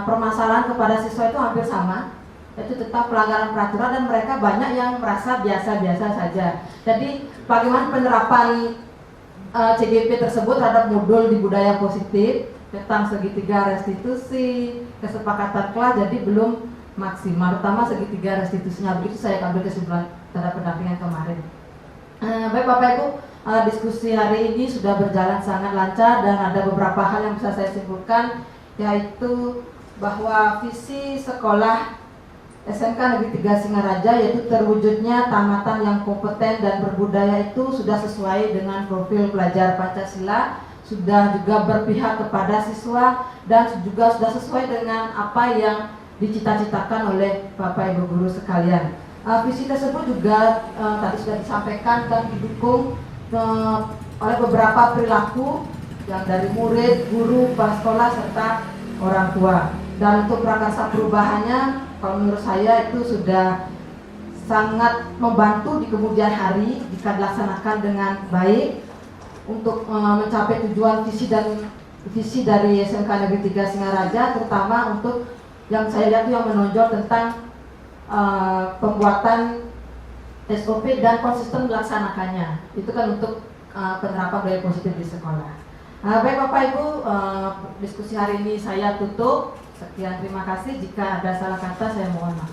Permasalahan kepada siswa itu hampir sama, yaitu tetap pelanggaran peraturan dan mereka banyak yang merasa biasa-biasa saja. Jadi bagaimana penerapan CGP tersebut terhadap modul di budaya positif tentang segitiga restitusi, kesepakatan kelas jadi belum maksimal, terutama segitiga restitusinya. Begitu saya ambil kesimpulan terhadap pendampingan kemarin. Baik Bapak Ibu, diskusi hari ini sudah berjalan sangat lancar dan ada beberapa hal yang bisa saya simpulkan, yaitu bahwa visi sekolah SMK Negeri 3 Singaraja yaitu terwujudnya tamatan yang kompeten dan berbudaya itu sudah sesuai dengan profil pelajar Pancasila, sudah juga berpihak kepada siswa dan juga sudah sesuai dengan apa yang dicita-citakan oleh Bapak Ibu guru sekalian. Visi tersebut juga tadi sudah disampaikan dan didukung oleh beberapa perilaku yang dari murid, guru, kepala sekolah serta orang tua. Dan untuk prakarsa perubahannya, kalau menurut saya itu sudah sangat membantu di kemudian hari jika dilaksanakan dengan baik untuk mencapai tujuan visi dari SMK Negeri 3 Singaraja, terutama untuk yang saya lihat yang menonjol tentang pembuatan SOP dan konsisten melaksanakannya. Itu kan untuk penerapan budaya positif di sekolah. Baik Bapak Ibu, diskusi hari ini saya tutup. Sekian, terima kasih. Jika ada salah kata saya mohon maaf.